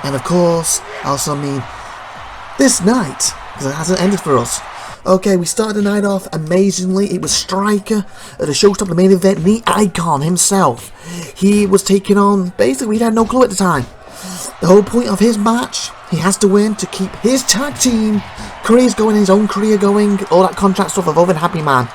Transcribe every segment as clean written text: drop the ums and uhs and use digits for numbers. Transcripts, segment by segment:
And of course, I also mean this night, because it hasn't ended for us. Okay, we started the night off amazingly. It was Striker at the showstopper, the main event, the Icon himself. He was taking on, basically, he had no clue at the time. The whole point of his match, he has to win to keep his tag team careers going, his own career going, all that contract stuff involving Happy Man.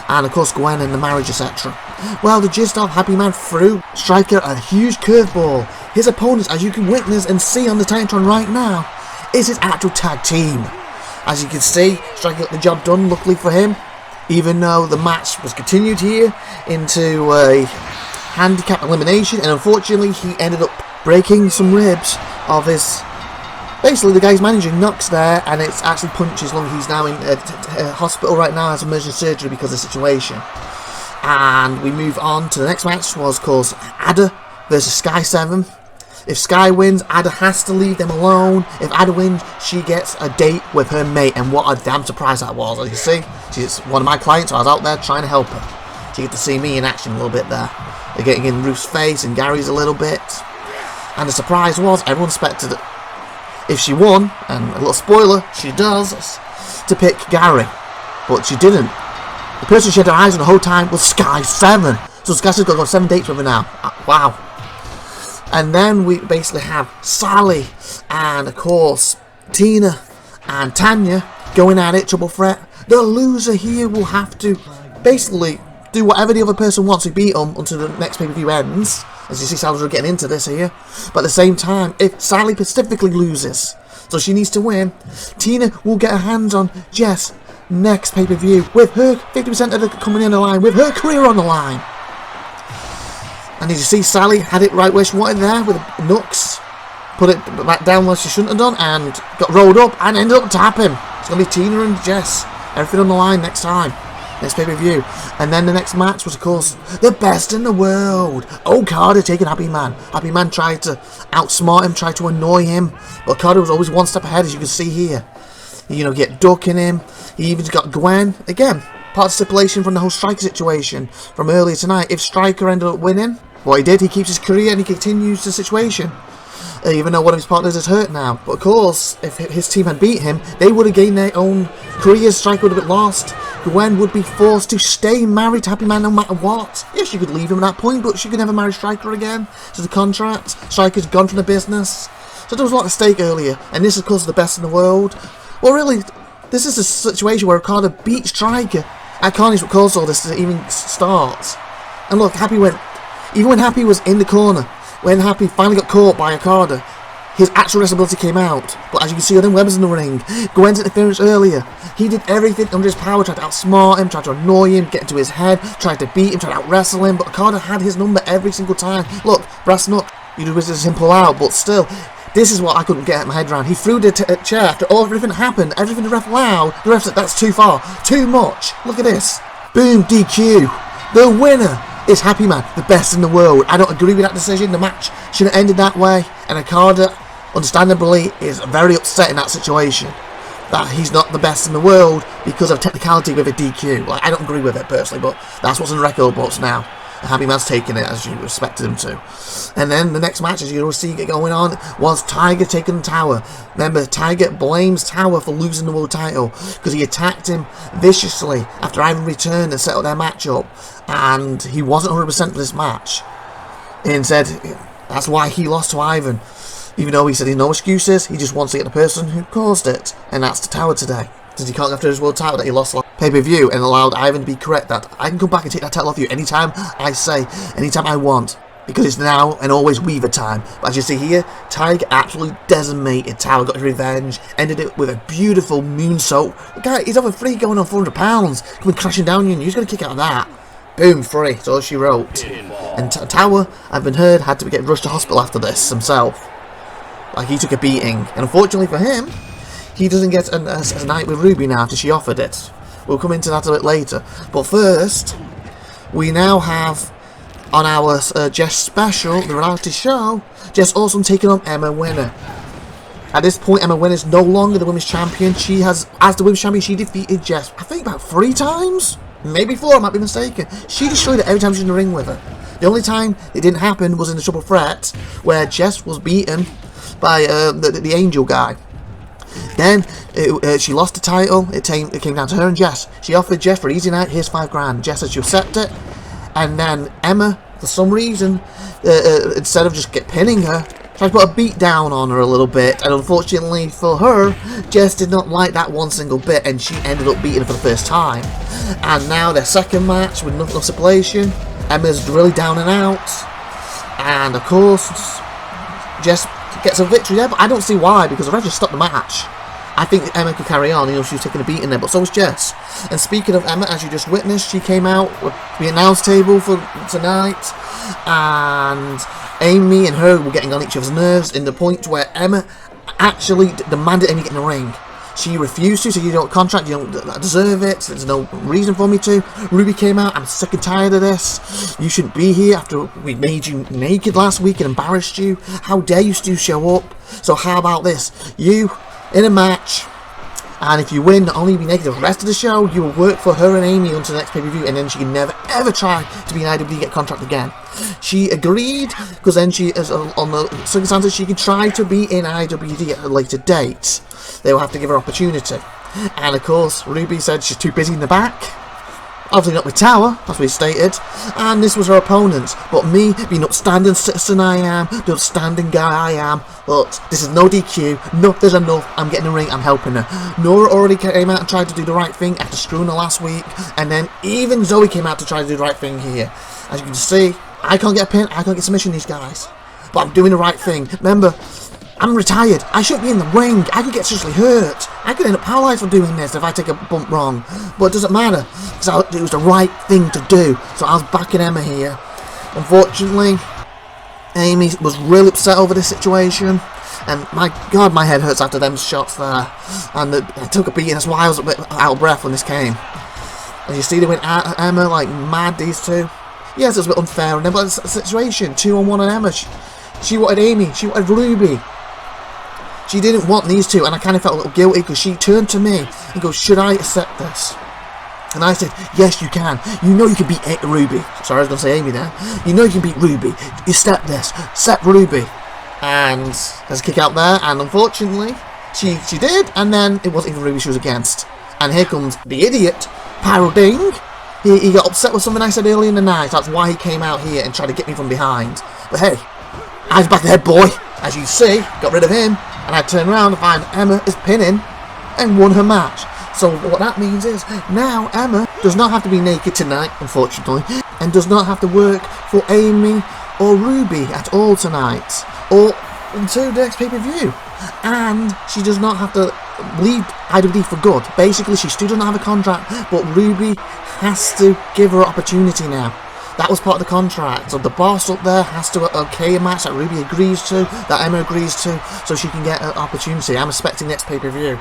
And of course Gwen and the marriage, etc. Well, the gist of Happy Man threw Striker a huge curveball. His opponents, as you can witness and see on the Titantron right now, is his actual tag team. As you can see, Striker got the job done, luckily for him, even though the match was continued here into a handicap elimination, and unfortunately he ended up breaking some ribs of his... Basically, the guy's managing knocks there, and it's actually punched his lung. He's now in hospital right now, has emergency surgery because of the situation. And we move on to the next match, was of course Ada versus Sky 7. If Sky wins, Ada has to leave them alone. If Ada wins, she gets a date with her mate, and what a damn surprise that was. As you see, she's one of my clients, so I was out there trying to help her. She get to see me in action a little bit there. They're getting in Ruth's face and Gary's a little bit. And the surprise was, everyone expected it. If she won, and a little spoiler, she does, to pick Gary. But she didn't. The person she had her eyes on the whole time was Sky 7. So Sky 7's got to go on 7 dates with her now. Wow. And then we basically have Sally and, of course, Tina and Tanya going at it, triple threat. The loser here will have to basically do whatever the other person wants to beat them until the next pay-per-view ends. As you see, Sally's getting into this here. But at the same time, if Sally specifically loses, so she needs to win, Tina will get her hands on Jess next pay-per-view with her 50% of the coming in the line, with her career on the line. And as you see, Sally had it right where she wanted there with Nux. Put it back down where she shouldn't have done and got rolled up and ended up tapping. It's going to be Tina and Jess. Everything on the line next time. Next pay-per-view. And then the next match was, of course, the best in the world. Okada taking Happy Man. Happy Man tried to outsmart him, tried to annoy him. But Okada was always one step ahead, as you can see here. You know, get ducking him. He even got Gwen. Again, part of stipulation from the whole Striker situation from earlier tonight. If Striker ended up winning, what he did, he keeps his career and he continues the situation. Even though one of his partners is hurt now. But of course, if his team had beat him, they would have gained their own careers. Striker would have been lost. Gwen would be forced to stay married to Happy Man no matter what. Yes, she could leave him at that point, but she could never marry Striker again. So the contract, Striker's gone from the business. So there was a lot at stake earlier. And this, of course, is the best in the world. Well, really, this is a situation where Okada beat Striker at Carnage, what caused all this to even start. And look, Happy went... Even when Happy was in the corner, when Happy finally got caught by Okada, his actual wrestlability came out. But as you can see, Odin Webber's in the ring. Gwen's interference earlier. He did everything under his power, tried to outsmart him, tried to annoy him, get into his head, tried to beat him, tried to out-wrestle him, but Okada had his number every single time. Look, brass nut, you do business him pull out, but still, this is what I couldn't get my head around. He threw the chair after everything happened, everything the ref allowed. The ref said, that's too far, too much. Look at this. Boom, DQ. The winner is Happy Man, the best in the world. I don't agree with that decision. The match should have ended that way, and Okada, understandably, is very upset in that situation. That he's not the best in the world because of technicality with a DQ. Like, I don't agree with it personally, but that's what's in the record books now. Happy Man's taking it as you expected him to. And then the next match, as you'll see going on, was Tiger taking Tower. Remember, Tiger blames Tower for losing the world title because he attacked him viciously after Ivan returned and set up their match up. And he wasn't 100% for this match. And said that's why he lost to Ivan. Even though he said he's no excuses, he just wants to get the person who caused it. And that's the Tower today. Since he can't go after his world title that he lost pay-per-view and allowed Ivan to be correct that I can come back and take that title off you anytime I say, anytime I want. Because it's now and always Weaver time. But as you see here, Tiger absolutely decimated Tower, got his revenge, ended it with a beautiful moonsault. The guy, he's over 3 going on 400 pounds, coming crashing down you and he's going to kick out of that. Boom, 3, that's all she wrote. And Tower, I've been heard, had to get rushed to hospital after this himself. Like, he took a beating. And unfortunately for him, he doesn't get a night with Ruby now after she offered it. We'll come into that a bit later. But first, we now have on our Jess special, the reality show, Jess Awesome taking on Emma Winner. At this point, Emma Winner is no longer the women's champion. She has, as the women's champion, she defeated Jess, I think about 3 times? Maybe 4, I might be mistaken. She destroyed her every time she was in the ring with her. The only time it didn't happen was in the triple threat, where Jess was beaten by the Angel guy. Then she lost the title. It came down to her and Jess. She offered Jess for easy night, here's $5,000. Jess said she'll accept it. And then Emma, for some reason, instead of just pinning her, tried to put a beat down on her a little bit. And unfortunately for her, Jess did not like that one single bit, and she ended up beating her for the first time. And now their second match with no stipulation. Emma's really down and out. And of course, Jess gets a victory there, but I don't see why, because the ref just stopped the match. I think Emma could carry on, she was taking a beating there, but so was Jess. And speaking of Emma, as you just witnessed, she came out with the announce table for tonight, and Amy and her were getting on each other's nerves, in the point where Emma actually demanded Amy get in the ring. She refused to, so you don't contract, you don't deserve it, there's no reason for me to. Ruby came out, I'm sick and tired of this. You shouldn't be here after we made you naked last week and embarrassed you. How dare you still show up? So how about this? You, in a match, and if you win, not only will you be naked the rest of the show, you will work for her and Amy until the next PPV, and then she can never ever try to be an IWD get contract again. She agreed, because then she is on the circumstances she can try to be in IWD at a later date. They will have to give her opportunity. And of course, Ruby said she's too busy in the back. Obviously not with Tower, that's what he stated. And this was her opponent. But me, being upstanding citizen I am, the upstanding guy I am, but this is no DQ, no, there's enough, I'm getting the ring, I'm helping her. Nora already came out and tried to do the right thing after screwing her last week. And then even Zoe came out to try to do the right thing here. As you can see, I can't get a pin, I can't get submission these guys. But I'm doing the right thing. Remember, I'm retired. I shouldn't be in the ring. I could get seriously hurt. I could end up paralyzed for doing this if I take a bump wrong. But it doesn't matter, because it was the right thing to do. So I was backing Emma here. Unfortunately, Amy was really upset over this situation. And my God, my head hurts after them shots there. And I took a beating. That's why I was a bit out of breath when this came. As you see, they went at Emma like mad, these two. Yes, it was a bit unfair. But it's a situation, 2-on-1 on Emma. She wanted Amy. She wanted Ruby. She didn't want these two, and I kind of felt a little guilty because she turned to me and goes, should I accept this? And I said, yes, you can. You know you can beat Ruby. Sorry, I was going to say Amy there. You know you can beat Ruby. You accept this. Accept Ruby. And there's a kick out there, and unfortunately, she did, and then it wasn't even Ruby she was against. And here comes the idiot, Pyro Ding. He got upset with something I said earlier in the night. That's why he came out here and tried to get me from behind. But hey, I was back ahead, boy. As you see, got rid of him. And I turn around and find Emma is pinning and won her match. So what that means is, now Emma does not have to be naked tonight, unfortunately, and does not have to work for Amy or Ruby at all tonight, or until the next pay-per-view. And she does not have to leave IWD for good. Basically, she still doesn't have a contract, but Ruby has to give her opportunity now. That was part of the contract. So the boss up there has to okay a match that Ruby agrees to, that Emma agrees to, so she can get an opportunity. I'm expecting next pay-per-view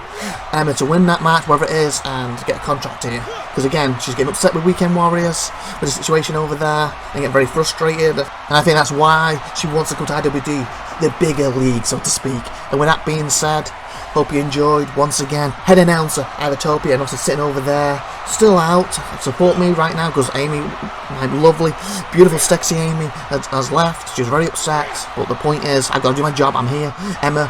Emma to win that match, whatever it is, and get a contract here. Because again, she's getting upset with Weekend Warriors, with the situation over there, and getting very frustrated. And I think that's why she wants to come to IWD, the bigger league, so to speak. And with that being said, hope you enjoyed. Once again, head announcer IVATOPIA, and also sitting over there, still out. Support me right now, because Amy, my lovely, beautiful, sexy Amy, has left. She's very upset, but the point is, I've got to do my job. I'm here. Emma,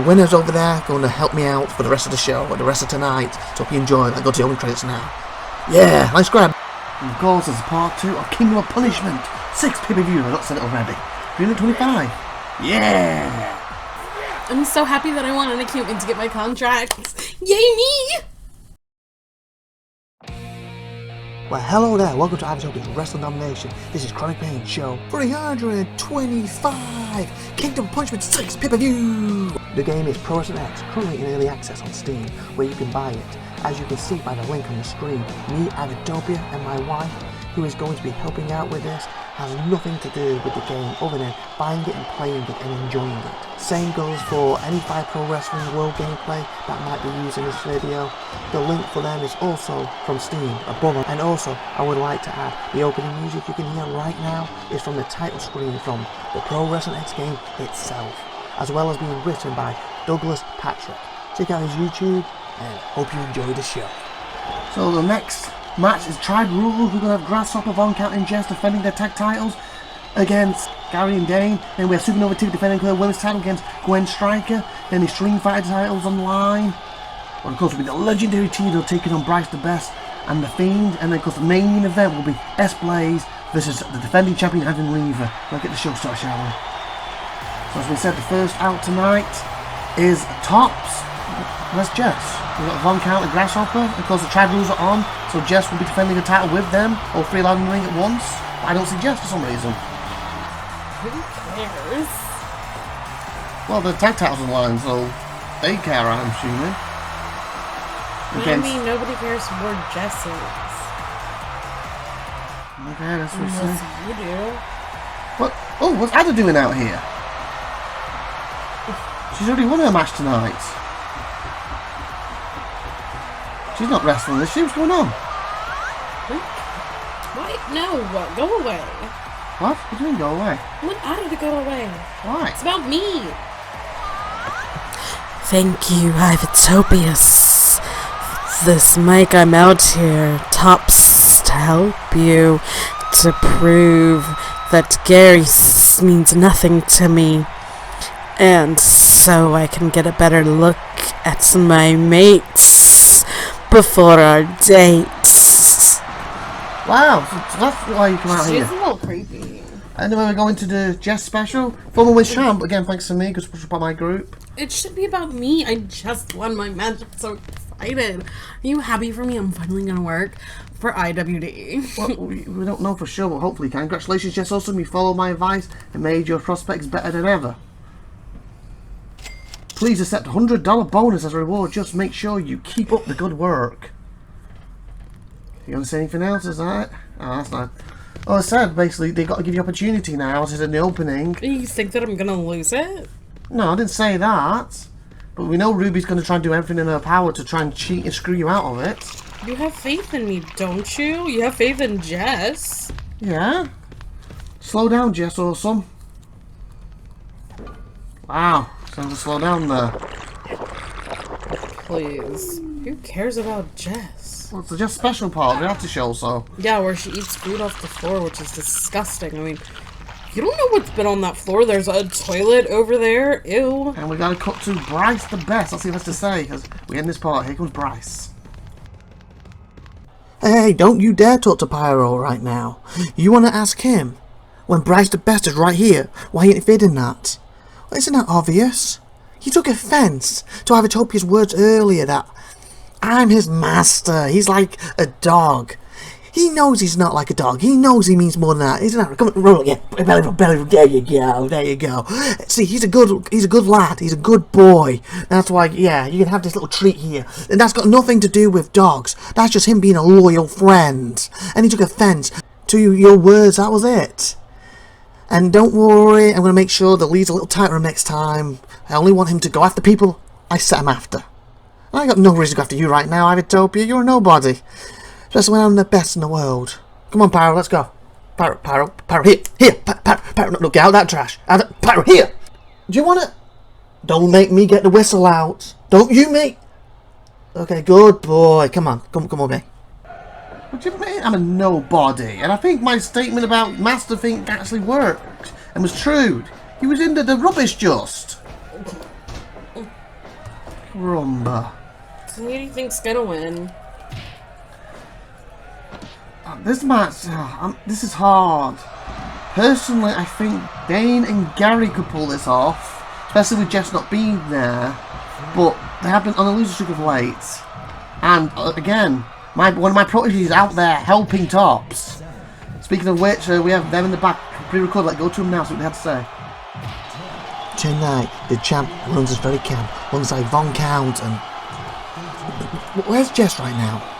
winner's over there, going to help me out for the rest of the show, or the rest of tonight. So hope you enjoyed. I go to the only credits now. Yeah, nice grab. And of course, there's part 2 of Kingdom of Punishment. 6 pay-per-view, I got said it already. 325. Yeah! I'm so happy that I won an acute to get my contracts. Yay me! Well, hello there. Welcome to IVATOPIA'S Wrestling Domination. This is Chronic Pain Show 325. Kingdom Punishment 6 pay-per-view. The game is Pro Wrestling X, currently in early access on Steam, where you can buy it. As you can see by the link on the screen, me, IVATOPIA, and my wife, who is going to be helping out with this, has nothing to do with the game other than buying it and playing it and enjoying it. Same goes for any 5 Pro Wrestling World gameplay that might be used in this video. The link for them is also from Steam above. And also, I would like to add, the opening music you can hear right now is from the title screen from the Pro Wrestling X game itself, as well as being written by Douglas Patrick. Check out his YouTube and hope you enjoy the show. So the next match is Tribe Rule. We're going to have Grasshopper, Von Count, and Jess defending their tag titles. against Gary and Dane. Then we have SupernovaTiffy defending her women's title against Gwen Striker. Then the Stream Fighter titles on the line. Well, of course, will be the legendary Tito taking on Bryce the Best and The Fiend. And then, of course, the main event will be S-Blaze versus the defending champion Adam Reaver. Let's get the show started, shall we? So, as we said, the first out tonight is Tops. Where's Jess? We've got Von Count and Grasshopper. Of course, the Trad rules are on, so Jess will be defending the title with them. All three allowed in the ring at once. But I don't see Jess for some reason. Who cares? Well, the tag titles on the line, so they care, I'm assuming. I mean, nobody cares where Jess is. Okay, that's what Unless you do. What? Oh, what's Ada doing out here? She's already won her match tonight. She's not wrestling, is she? What's going on? What? No, go away. What? What do you mean, go away? I want Ada to go away. Why? It's about me. Thank you, IVATOPIA'S. This mic, I'm out here, Tops, to help you, to prove that Gary means nothing to me, and so I can get a better look at my mates before our date. Wow, so that's why you come out here. She's a little creepy. Anyway, we're going to the Jess special. Former Wiz Champ, again, thanks to me, because it's part of my group. It should be about me. I just won my match. I'm so excited. Are you happy for me? I'm finally gonna work for IWD. Well, we don't know for sure, but hopefully you can. Congratulations, Jess Olsen. You followed my advice and made your prospects better than ever. Please accept a $100 bonus as a reward. Just make sure you keep up the good work. You want to say anything else? Is that it? Oh, that's not. Oh, I said basically they got to give you opportunity now. As I said in the opening. You think that I'm gonna lose it? No, I didn't say that. But we know Ruby's going to try and do everything in her power to try and cheat and screw you out of it. You have faith in me, don't you? You have faith in Jess. Yeah. Slow down, Jess Awesome. Wow, time to slow down there. Please. Who cares about Jess? Well, it's the Jess special part of the reality show, so. Yeah, where she eats food off the floor, which is disgusting. I mean, you don't know what's been on that floor. There's a toilet over there. Ew. And we gotta cut to Bryce the Best. Let's see what he has to say, because we end this part. Here comes Bryce. Hey, don't you dare talk to Pyro right now. You want to ask him? When Bryce the Best is right here, why he interfered in that? Well, isn't that obvious? He took offence to IVATOPIA'S words earlier that I'm his master. He's like a dog. He knows he's not like a dog. He knows he means more than that. Isn't that? Come on, roll it, yeah. Belly, there you go. There you go. See, he's a good lad. He's a good boy. That's why, yeah, you can have this little treat here. And that's got nothing to do with dogs. That's just him being a loyal friend. And he took offence to your words. That was it. And don't worry, I'm going to make sure the lead's a little tighter next time. I only want him to go after people I set him after. I got no reason to go after you right now, IVATOPIA. You're a nobody. Just when I'm the best in the world. Come on, Pyro, let's go. Pyro, here, Pyro, no, get out of that trash. Pyro, here. Do you want to? Don't make me get the whistle out. Don't you make? Okay, good boy. Come on, come on, me. What do you mean? I'm a nobody, and I think my statement about Master Think actually worked and was true. He was into the rubbish just. Rumba. So who do you think's gonna win? This match, this is hard. Personally, I think Dane and Gary could pull this off, especially with Jess not being there. But they have been on a losing streak of late. And again, one of my proteges out there helping Tops. Speaking of which, we have them in the back pre-recorded. Let's go to them now, see what they had to say. Tonight, the champ runs this very camp alongside Von Count and... Where's Jess right now?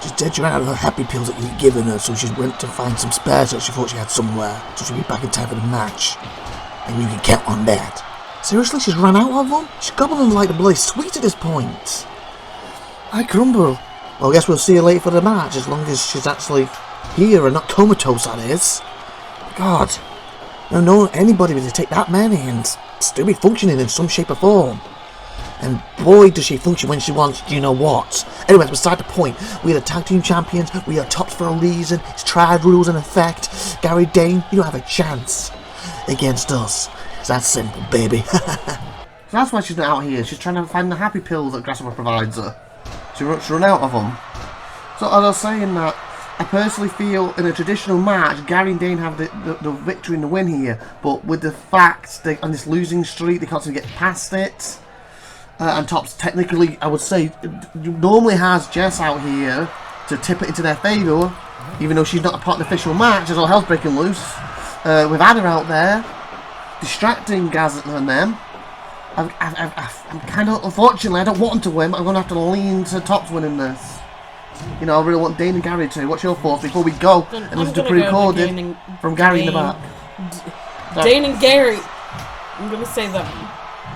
She's dead. She ran out of her happy pills that you'd given her, so she went to find some spares that she thought she had somewhere, so she'll be back in time for the match. And you can count on that. Seriously, she's run out of them? She's gobbling them like the bloody sweet at this point. I crumble. Well, I guess we'll see her later for the match, as long as she's actually here and not comatose, that is. God. I don't know anybody would take that many and still be functioning in some shape or form. And boy, does she function when she wants, you know what. Anyways, beside the point, we are the tag team champions, we are tops for a reason, it's tried rules in effect. Gary Dane, you don't have a chance against us. It's that simple, baby. So that's why she's not out here. She's trying to find the happy pills that Grasshopper provides her. She's run out of them. So as I was saying that, I personally feel in a traditional match, Gary and Dane have the victory and the win here. But with the fact they on this losing streak, they can't seem to get past it. And Tops technically, I would say, normally has Jess out here to tip it into their favour. Even though she's not a part of the official match, as all hell's breaking loose. With Anna out there, distracting Gaz and them. I'm kind of, unfortunately, I don't want them to win, but I'm going to have to lean to Tops winning this. You know, I really want Dane and Gary to. What's your thoughts before we go and listen to pre-recorded from Gary in the back? Dane and Gary. I'm going to say them.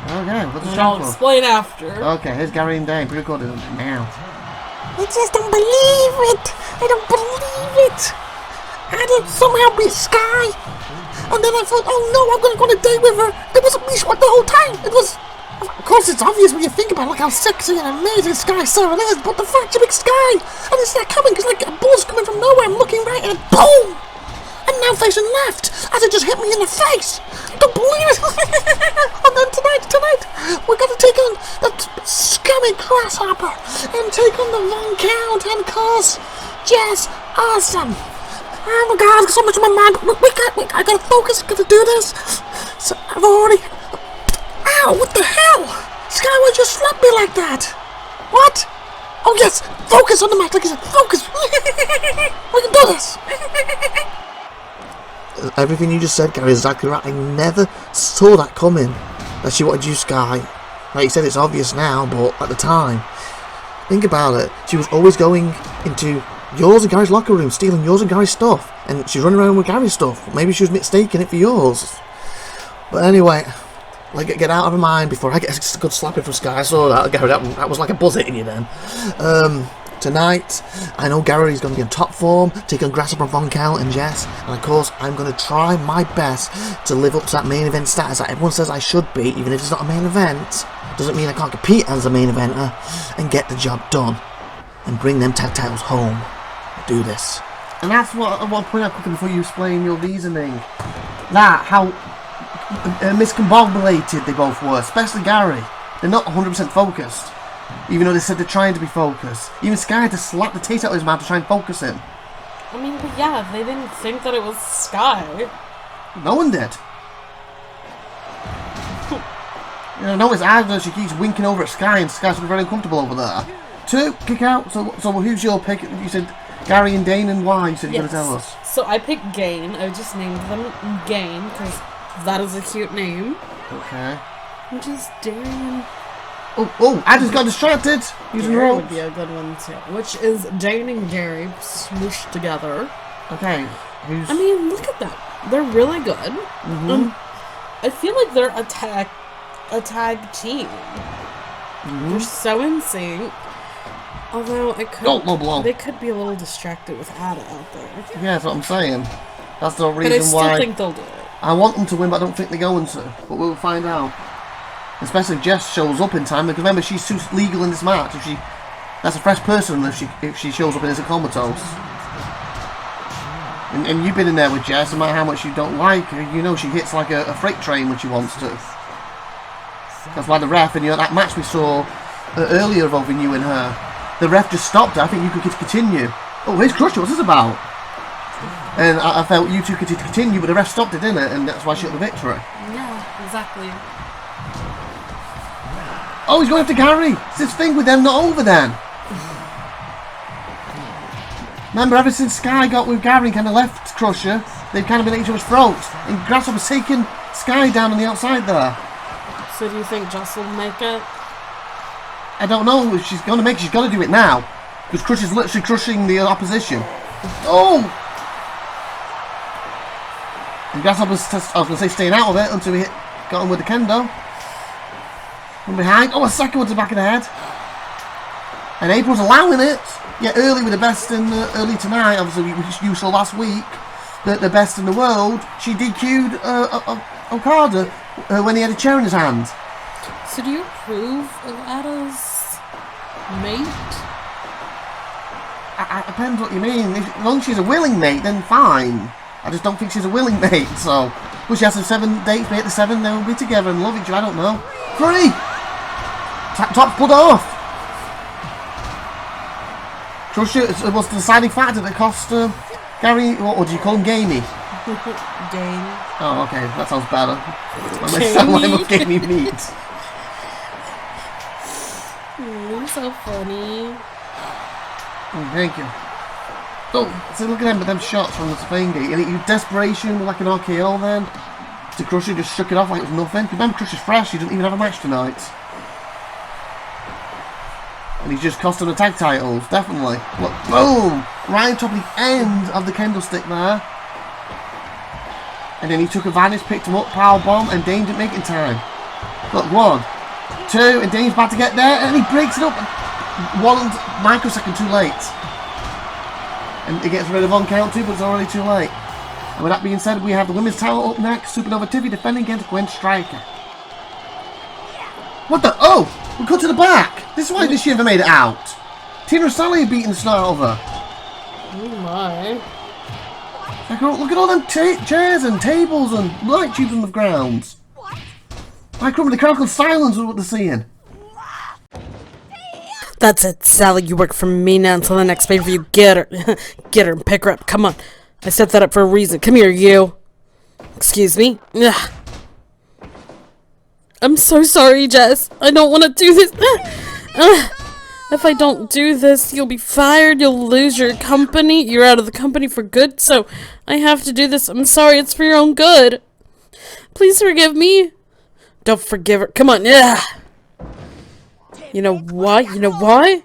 Okay, what's the And I'll explain after. Okay, here's Gary and Dane pre-recorded now. I just don't believe it. I don't believe it. I did somehow beat Sky. And then I thought, oh no, I'm going to go on a date with her. It wasn't me the whole time. It was... Of course, it's obvious when you think about like how sexy and amazing Sky Sarah is, but the fact she picked Sky, and it's not coming because like a buzz coming from nowhere. I'm looking right and boom! I'm now facing left as it just hit me in the face. Don't believe it. And then tonight, we're gonna take on that scummy Grasshopper and take on the Von Count and of course, Jess Awesome. Oh my God, there's so much in my mind. I gotta focus. Gotta do this. So I've already. Ow! What the hell? Sky, why'd you slap me like that? What? Oh yes, focus on the match. Like I said, focus. We can do this. Everything you just said, Gary, is exactly right. I never saw that coming. That she wanted you, Sky. Like you said, it's obvious now, but at the time, think about it. She was always going into yours and Gary's locker room, stealing yours and Gary's stuff, and she's running around with Gary's stuff. Maybe she was mistaking it for yours. But anyway, like get out of her mind before I get a good slapping from Sky. I saw that, Gary. That was like a buzz hitting you then. Tonight, I know Gary's going to be in top form, taking on Grasshopper, Von Count and Jess, and of course, I'm going to try my best to live up to that main event status that everyone says I should be, even if it's not a main event. Doesn't mean I can't compete as a main eventer and get the job done and bring them tag titles home. Do this. And that's what I want to point out quickly before you explain your reasoning. That, how miscombobulated they both were, especially Gary. They're not 100% focused. Even though they said they're trying to be focused. Even Sky had to slap the taste out of his mouth to try and focus him. I mean, but yeah, they didn't think that it was Sky. No one did. You know, notice either she keeps winking over at Sky and Sky's very uncomfortable over there. 2, kick out. So who's your pick? You said Gary and Dane, and why? You said you're going to tell us. So I picked Gain. I just named them Gain because that is a cute name. Okay. Which is Dane. Oh, I just got distracted. Using Gary ropes. would be a good one too. Which is Dane and Gary smooshed together. Okay. Who's... I mean, look at that. They're really good. I feel like they're a tag team. They're so in sync. Although it could, they could be a little distracted with Ada out there. Yeah, that's what I'm saying. That's the reason why. But I still think they'll do it. I want them to win, but I don't think they're going to. But we'll find out. Especially if Jess shows up in time, because remember, she's too legal in this match. That's a fresh person if she shows up and is a comatose. And you've been in there with Jess, no matter how much you don't like her, you know she hits like a freight train when she wants to. That's why the ref, and that match we saw earlier involving you and her, the ref just stopped her. I think you could continue. Oh, here's Crusher, what's this about? And I felt you two could continue, but the ref stopped it, didn't it? And that's why she got the victory. Yeah, exactly. Oh, he's going after Gary. It's this thing with them not over then. Remember, ever since Sky got with Gary and kind of left Crusher, they've kind of been at each other's throats. And Grasshopper's taking Sky down on the outside there. So do you think Jess will make it? I don't know if she's going to make it. She's got to do it now. Because Crusher's literally crushing the opposition. Oh! And Grasshopper's, I was going to say, staying out of it until he got him with the kendo. From behind. Oh, a second one to the back of the head. And April's allowing it. Yeah, early with the best in early tonight. Obviously, you saw last week the best in the world. She DQ'd Okada when he had a chair in his hand. So do you approve of Ada's mate? It depends what you mean. As long as she's a willing mate, then fine. I just don't think she's a willing mate, so... Well, she has the 7 dates, mate, the 7, they'll be together and love each other, I don't know. 3! Top pulled off! Crusher, it was the deciding factor that cost Gary, or do you call him Gamey? Game. Oh, okay, that sounds better. When they sound like Gamey meat. You're so funny. Thank you. Oh, so look at them with them shots from the Spain gate. And it, desperation with like an RKO then. To Crusher just shook it off like it was nothing. Remember, Crusher's fresh, he doesn't even have a match tonight. And he's just cost him the tag titles, definitely. Look, boom! Right on top of the end of the candlestick there. And then he took advantage, picked him up, power bomb, and Dane didn't make it in time. Look, 1, 2, and Dane's about to get there, and he breaks it up 1 microsecond too late. And he gets rid of 1 count too, but it's already too late. And with that being said, we have the women's title up next. SupernovaTiffy defending against Gwen Striker. What the? Oh! We cut to the back! This is why this year never made it out. Tina and Sally are beating the snot out of her. Oh my. Like, look at all them chairs and tables and light tubes on the grounds. Like, the crowd can silence with what they're seeing. That's it, Sally. You work for me now until the next pay-per-view. Get her. Get her and pick her up. Come on. I set that up for a reason. Come here, you. Excuse me. Ugh. I'm so sorry, Jess. I don't want to do this. If I don't do this, you'll be fired. You'll lose your company. You're out of the company for good, so I have to do this. I'm sorry. It's for your own good. Please forgive me. Don't forgive her. Come on. Yeah. You know why? You know why?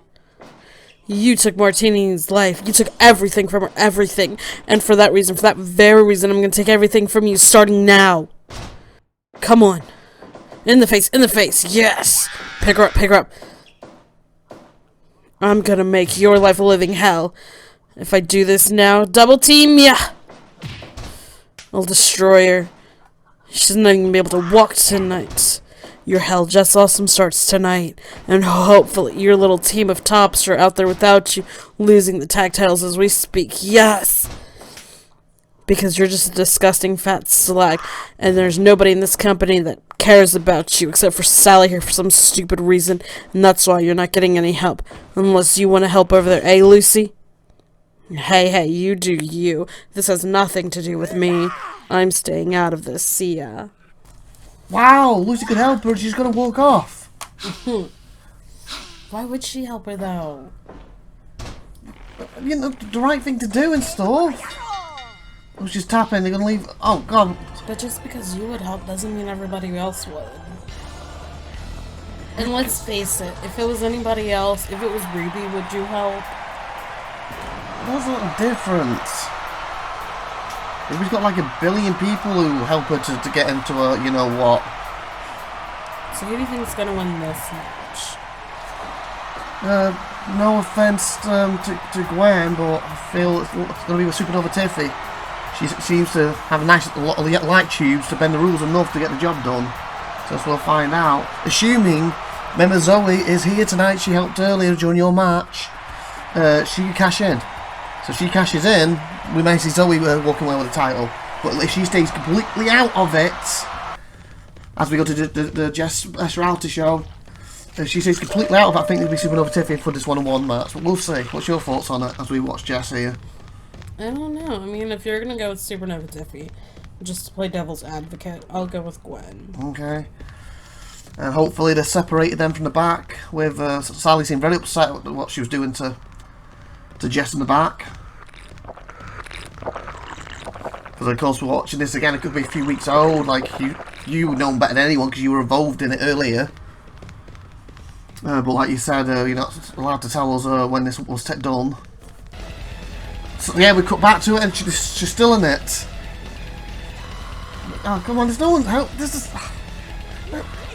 You took Martini's life. You took everything from her. Everything. And for that reason, for that very reason, I'm going to take everything from you starting now. Come on. In the face. In the face. Yes. Pick her up. Pick her up. I'm going to make your life a living hell. If I do this now, double team, yeah. I'll destroy her. She's not even going to be able to walk tonight. Your hell just awesome starts tonight, and hopefully your little team of tops are out there without you, losing the tag titles as we speak. Yes! Because you're just a disgusting fat slag, and there's nobody in this company that cares about you except for Sally here for some stupid reason, and that's why you're not getting any help. Unless you want to help over there, eh, Lucy? Hey, you do you. This has nothing to do with me. I'm staying out of this. See ya. Wow, Lucy could help her, she's gonna walk off. Why would she help her though? You know, the right thing to do and stuff. Oh, she's tapping, they're gonna leave. Oh, God. But just because you would help doesn't mean everybody else would. And let's face it, if it was anybody else, if it was Ruby, would you help? There's a little difference. Ruby's got like 1 billion people who help her to get into a, you know what. So who do you think's gonna win this match? No offense to Gwen, but I feel it's gonna be with SupernovaTiffy. She seems to have a lot of light tubes to bend the rules enough to get the job done. So we'll find out. Assuming, remember Zoe is here tonight, she helped earlier during your match. She can cash in. So if she cashes in, we may see Zoe walking away with the title. But if she stays completely out of it, as we go to the Jess Speciality show, if she stays completely out of it, I think it'll be SupernovaTiffy for this one-on-one match. But we'll see. What's your thoughts on it as we watch Jess here? I don't know. I mean, if you're gonna go with SupernovaTiffy, just to play devil's advocate, I'll go with Gwen. Okay. And hopefully they separated them from the back, with Sally seemed very upset with what she was doing to Jess in the back. Because of course we're watching this again, it could be a few weeks old, like you know better than anyone because you were involved in it earlier. But like you said, you're not allowed to tell us when this was done. So yeah, we cut back to it and she's still in it. Oh come on, there's no one help. This is...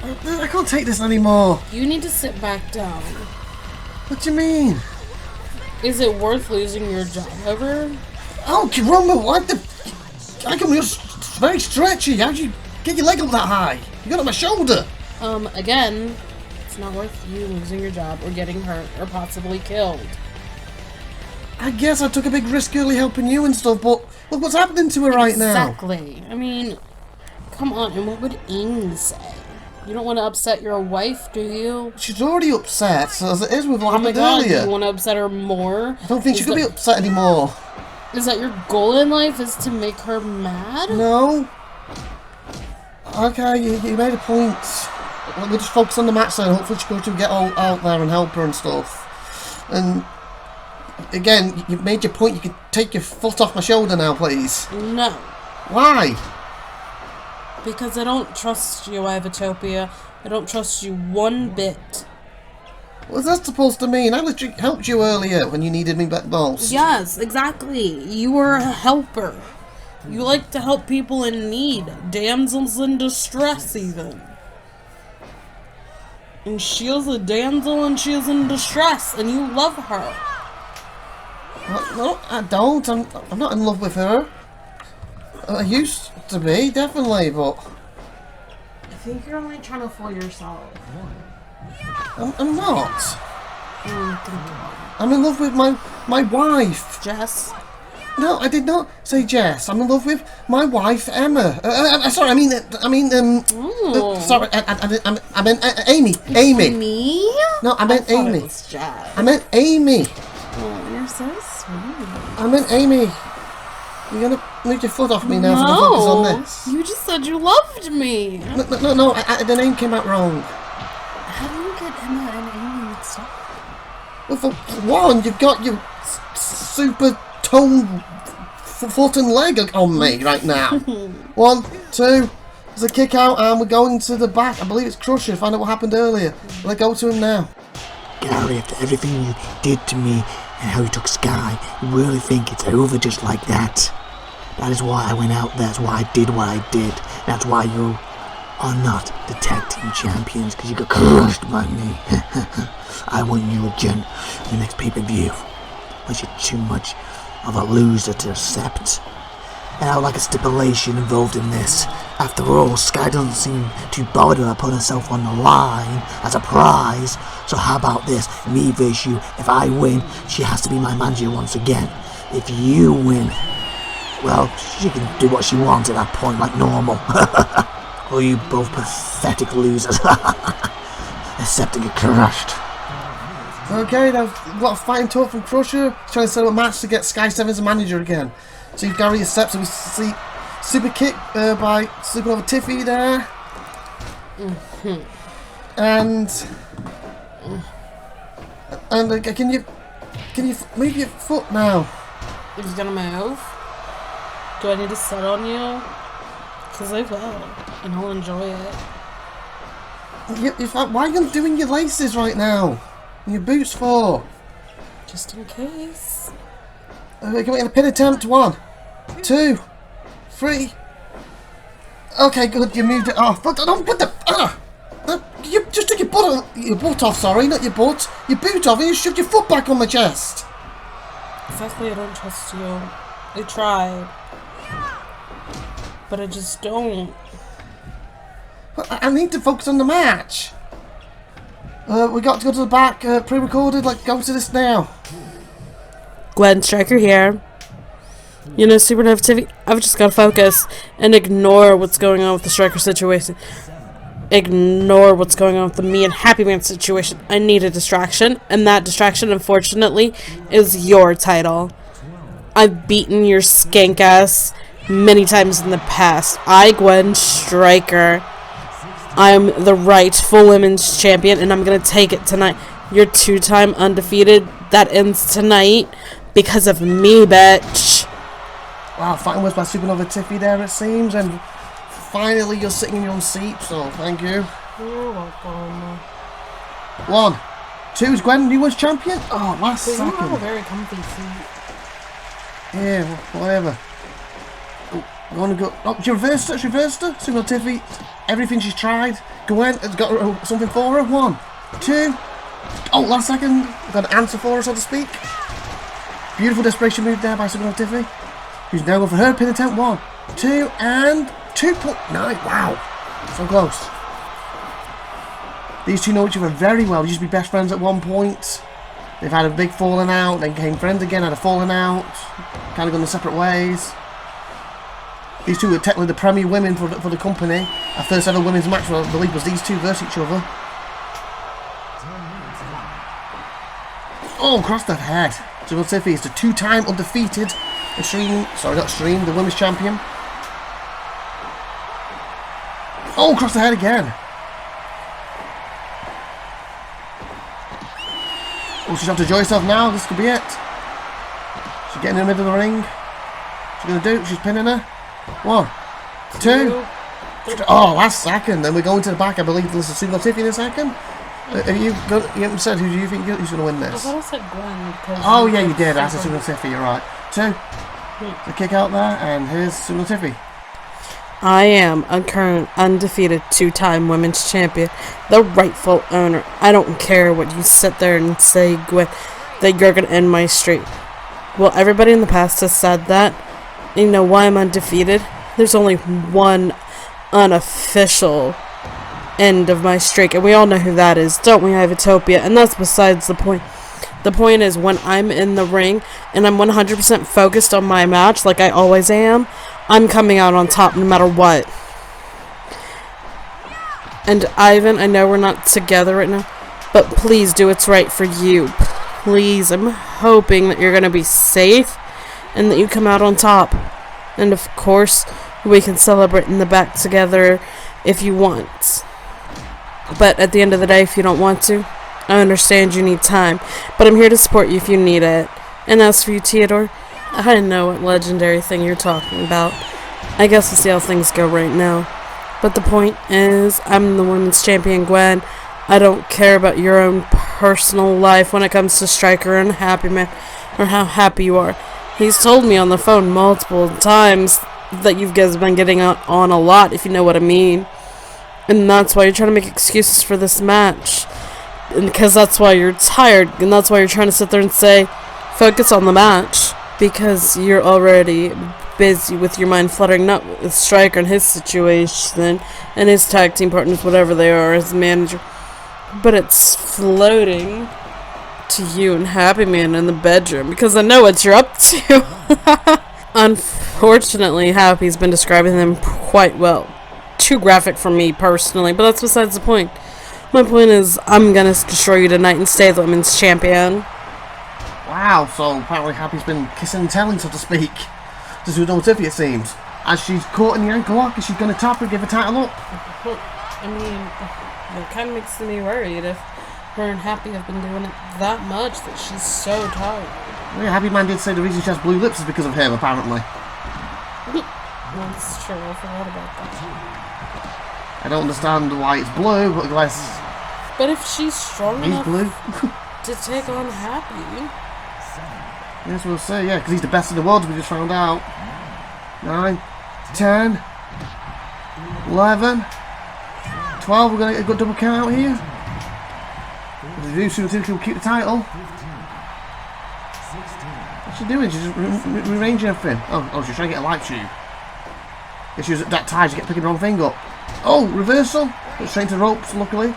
I can't take this anymore. You need to sit back down. What do you mean? Is it worth losing your job over? Oh, Kiroma, what the... I can be very stretchy. How'd you get your leg up that high? You got it on my shoulder. Again, it's not worth you losing your job or getting hurt or possibly killed. I guess I took a big risk early helping you and stuff, but look what's happening to her right now. Exactly. I mean, come on, and what would Amy say? You don't want to upset your wife, do you? She's already upset, as it is with what Oh my happened god, earlier. do you want to upset her more? I don't think she could be upset anymore. Is that your goal in life, is to make her mad? No. Okay, you made a point. We'll just focus on the match then. Hopefully she's going to get all out there and help her and stuff. And again, you've made your point. You can take your foot off my shoulder now, please. No. Why? Because I don't trust you, IVATOPIA. I don't trust you one bit. What's that supposed to mean? I literally helped you earlier when you needed me back most. Yes, exactly. You were a helper. You like to help people in need. Damsels in distress, even. And she is a damsel and she is in distress, and you love her. No, I don't. I'm not in love with her. I used to be, definitely, but I think you're only trying to fool yourself. I'm not. I'm in love with my wife. Jess? No, I did not say Jess. I'm in love with my wife, Emma. Sorry, I mean, sorry, I meant Amy. Amy. Me? No, I meant thought Amy. It was Jess. I meant Amy. Oh, you're so sweet. I meant Amy. You're gonna move your foot off me now so I can focus on this. You just said you loved me. No, the name came out wrong. How do you get Emma and Amy mixed up? Well, for one, you've got your super toned foot and leg on me right now. 1, 2, there's a kick out and we're going to the back. I believe it's Crusher. Find out what happened earlier. Let's go to him now. Gary, after everything you did to me and how you took Sky, you really think it's over just like that? That is why I went out there. That's why I did what I did. That's why you are not the tag team champions, because you got crushed by me. I want you again in the next PPV. But you're too much of a loser to accept. And I would like a stipulation involved in this. After all, Sky doesn't seem too bothered about putting herself on the line as a prize. So how about this? Me versus you. If I win, she has to be my manager once again. If you win, well, she can do what she wants at that point, like normal. Or you both pathetic losers. Except to get crushed. Okay, now we've got a fighting talk from Crusher. He's trying to set up a match to get Sky 7 as a manager again. So if Gary accepts, we see super kick by SupernovaTiffy there. And can you move your foot now? He's gonna move? Do I need to sit on you? Because I will, and I'll enjoy it. Why are you doing your laces right now? And your boots for? Just in case. Okay, can we get a pin attempt? 1, 2, 3. Okay, good. You moved it off. But don't put the. You just took your butt off. Sorry, not your butt. Your boot off, and you shoved your foot back on my chest. Exactly. I don't trust you. I tried, but I just don't. I need to focus on the match. We got to go to the back. Pre-recorded. Like, go to this now. Gwen Striker here. You know, SupernovaTiffy, I've just got to focus and ignore what's going on with the Striker situation. Ignore what's going on with the me and Happy Man situation. I need a distraction, and that distraction, unfortunately, is your title. I've beaten your skank ass many times in the past. I, Gwen Striker, I'm the rightful women's champion, and I'm going to take it tonight. You're 2-time undefeated. That ends tonight because of me, bitch. Wow, fighting words by SupernovaTiffy there, it seems, and finally you're sitting in your own seat, so thank you. You're welcome. 1, 2, is Gwen new world champion? Oh, last But you have a second. very comfy seat. Yeah, whatever. Oh, I'm gonna go. Oh, she reversed her, SupernovaTiffy, everything she's tried. Gwen has got something for her. 1, 2. Oh, last second. Got an answer for her, so to speak. Beautiful desperation move there by SupernovaTiffy, who's now going for her pin attempt. 1, 2, and 2.9. Wow, so close. These two know each other very well. They used to be best friends at one point. They've had a big falling out, then became friends again, had a falling out, kind of gone their separate ways. These two were technically the premier women for the company. Our first ever women's match, I believe, was these two versus each other. Oh, across the head. SupernovaTiffy is the two-time undefeated the women's champion. Oh, across the head again. Oh, she's have to enjoy herself now. This could be it. She's getting in the middle of the ring. She's going to do. She's pinning her. 1, 2. Oh, last second. Then we're going to the back. I believe this is SupernovaTiffy in a second. Have you haven't said who do you think who's going to win this? I thought I said Gwen. Oh yeah, you did. That's a SupernovaTiffy. You're right. 2. The kick out there, and here's SupernovaTiffy. I am a current undefeated 2-time women's champion, the rightful owner. I don't care what you sit there and say, Gwen, that you're going to end my streak. Well, everybody in the past has said that. You know why I'm undefeated? There's only one unofficial end of my streak, and we all know who that is, don't we, IVATOPIA? And that's besides the point. The point is, when I'm in the ring and I'm 100% focused on my match, like I always am, I'm coming out on top no matter what. And Ivan, I know we're not together right now, but please do what's right for you. Please, I'm hoping that you're going to be safe and that you come out on top. And of course, we can celebrate in the back together if you want. But at the end of the day, if you don't want to, I understand you need time. But I'm here to support you if you need it. And as for you, Theodore, I don't know what legendary thing you're talking about. I guess we'll see how things go right now. But the point is, I'm the women's champion, Gwen. I don't care about your own personal life when it comes to Striker and Happy Man, or how happy you are. He's told me on the phone multiple times that you guys have been getting out on a lot, if you know what I mean. And that's why you're trying to make excuses for this match. And because that's why you're tired, and that's why you're trying to sit there and say, focus on the match. Because you're already busy with your mind fluttering, not with Striker and his situation, and his tag team partners, whatever they are, his manager. But it's floating to you and Happy Man in the bedroom, because I know what you're up to. Unfortunately, Happy's been describing them quite well. Too graphic for me personally, but that's besides the point. My point is, I'm gonna destroy you tonight and stay the women's champion. Wow, so apparently Happy's been kissing and telling, so to speak, to SupernovaTiffy, it seems. As she's caught in the ankle lock, is she going to tap her, give her title up? I mean, it kind of makes me worried if her and Happy have been doing it that much that she's so tired. Well, yeah, Happy Man did say the reason she has blue lips is because of him, apparently. That's true, I forgot about that. I don't understand why it's blue, but I guess... But if she's strong he's enough blue. to take on Happy... Yes, we'll see, yeah, because he's the best in the world, we just found out. 9, 10, 11, 12, we're going to get a good double count out here. If they do, SupernovaTiffy will keep the title. What's she doing? She's just rearranging everything. Oh, she's trying to get a light tube. If she was at that tired, she kept picking the wrong thing up. Oh, reversal. Got straight into the ropes, luckily.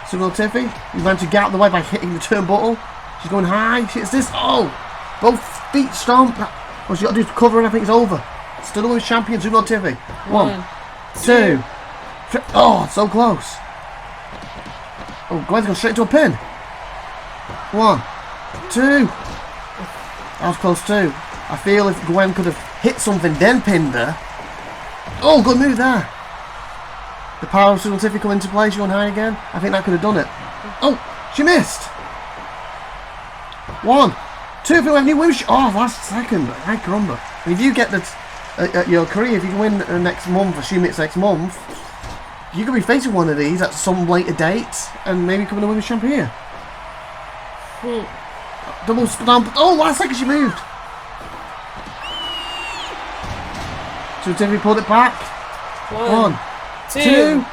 SupernovaTiffy, he managed to get out of the way by hitting the turnbuckle. She's going high. She hits this. Oh, both feet stomp. What she got to do is cover and I think it's over. Still the women's champion, SupernovaTiffy. 1, 2, 3. Oh, so close. Oh, Gwen's going straight into a pin. 1, 2. That was close too. I feel if Gwen could have hit something, then pinned her. Oh, good move there. The power of SupernovaTiffy come into play. She's going high again. I think that could have done it. Oh, she missed. 1, 2, 3, new women. Oh, last second. I caramba. If you get your career, if you can win next month, assuming it's next month, you could be facing one of these at some later date and maybe becoming a women's champion. Double stomp. Oh, last second she moved. SupernovaTiffy pulled it back. 1, 2,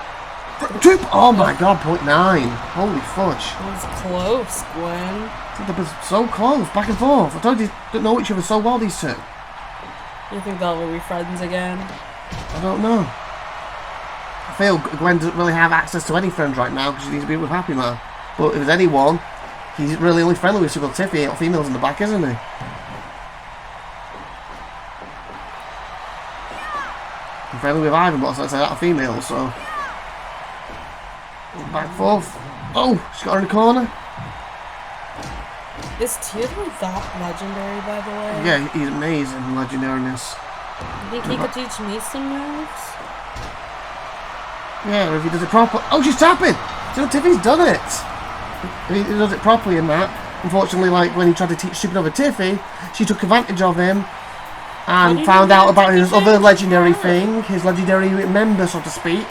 3. Oh my god, 0.9. Holy fudge. That was close, Gwen. They were so close, back and forth. I told you, they don't know each other so well, these two. You think they'll be friends again? I don't know. I feel Gwen doesn't really have access to any friends right now because she needs to be with Happy Man. But if there's anyone, he's really only friendly with SupernovaTiffy. Ain't got females in the back, isn't he? I'm friendly with Ivan, but that's out of females, so. Back forth. Oh, she's got her in the corner. Is Theodore that legendary, by the way? Yeah, he's amazing in legendariness. You think he could teach me some moves? Yeah, if he does it proper. Oh, she's tapping! Tiffy's done it! If he does it properly in that. Unfortunately, like when he tried to teach SupernovaTiffy, she took advantage of him and found out about his other legendary thing, his legendary member, so to speak.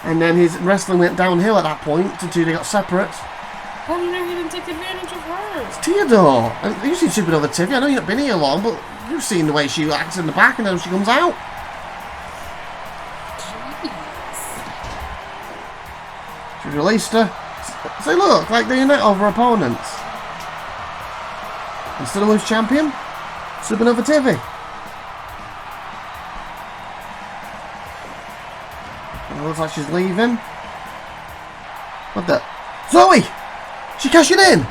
And then his wrestling went downhill at that point until they got separate. How do you know he didn't take advantage of her? It's Theodore! You've seen SupernovaTiffy, I know you've not been here long, but you've seen the way she acts in the back and then she comes out. She released her. So look, like doing that over opponents. Instead of women's champion, SupernovaTiffy. It looks like she's leaving. What the? Zoe! She cashing in!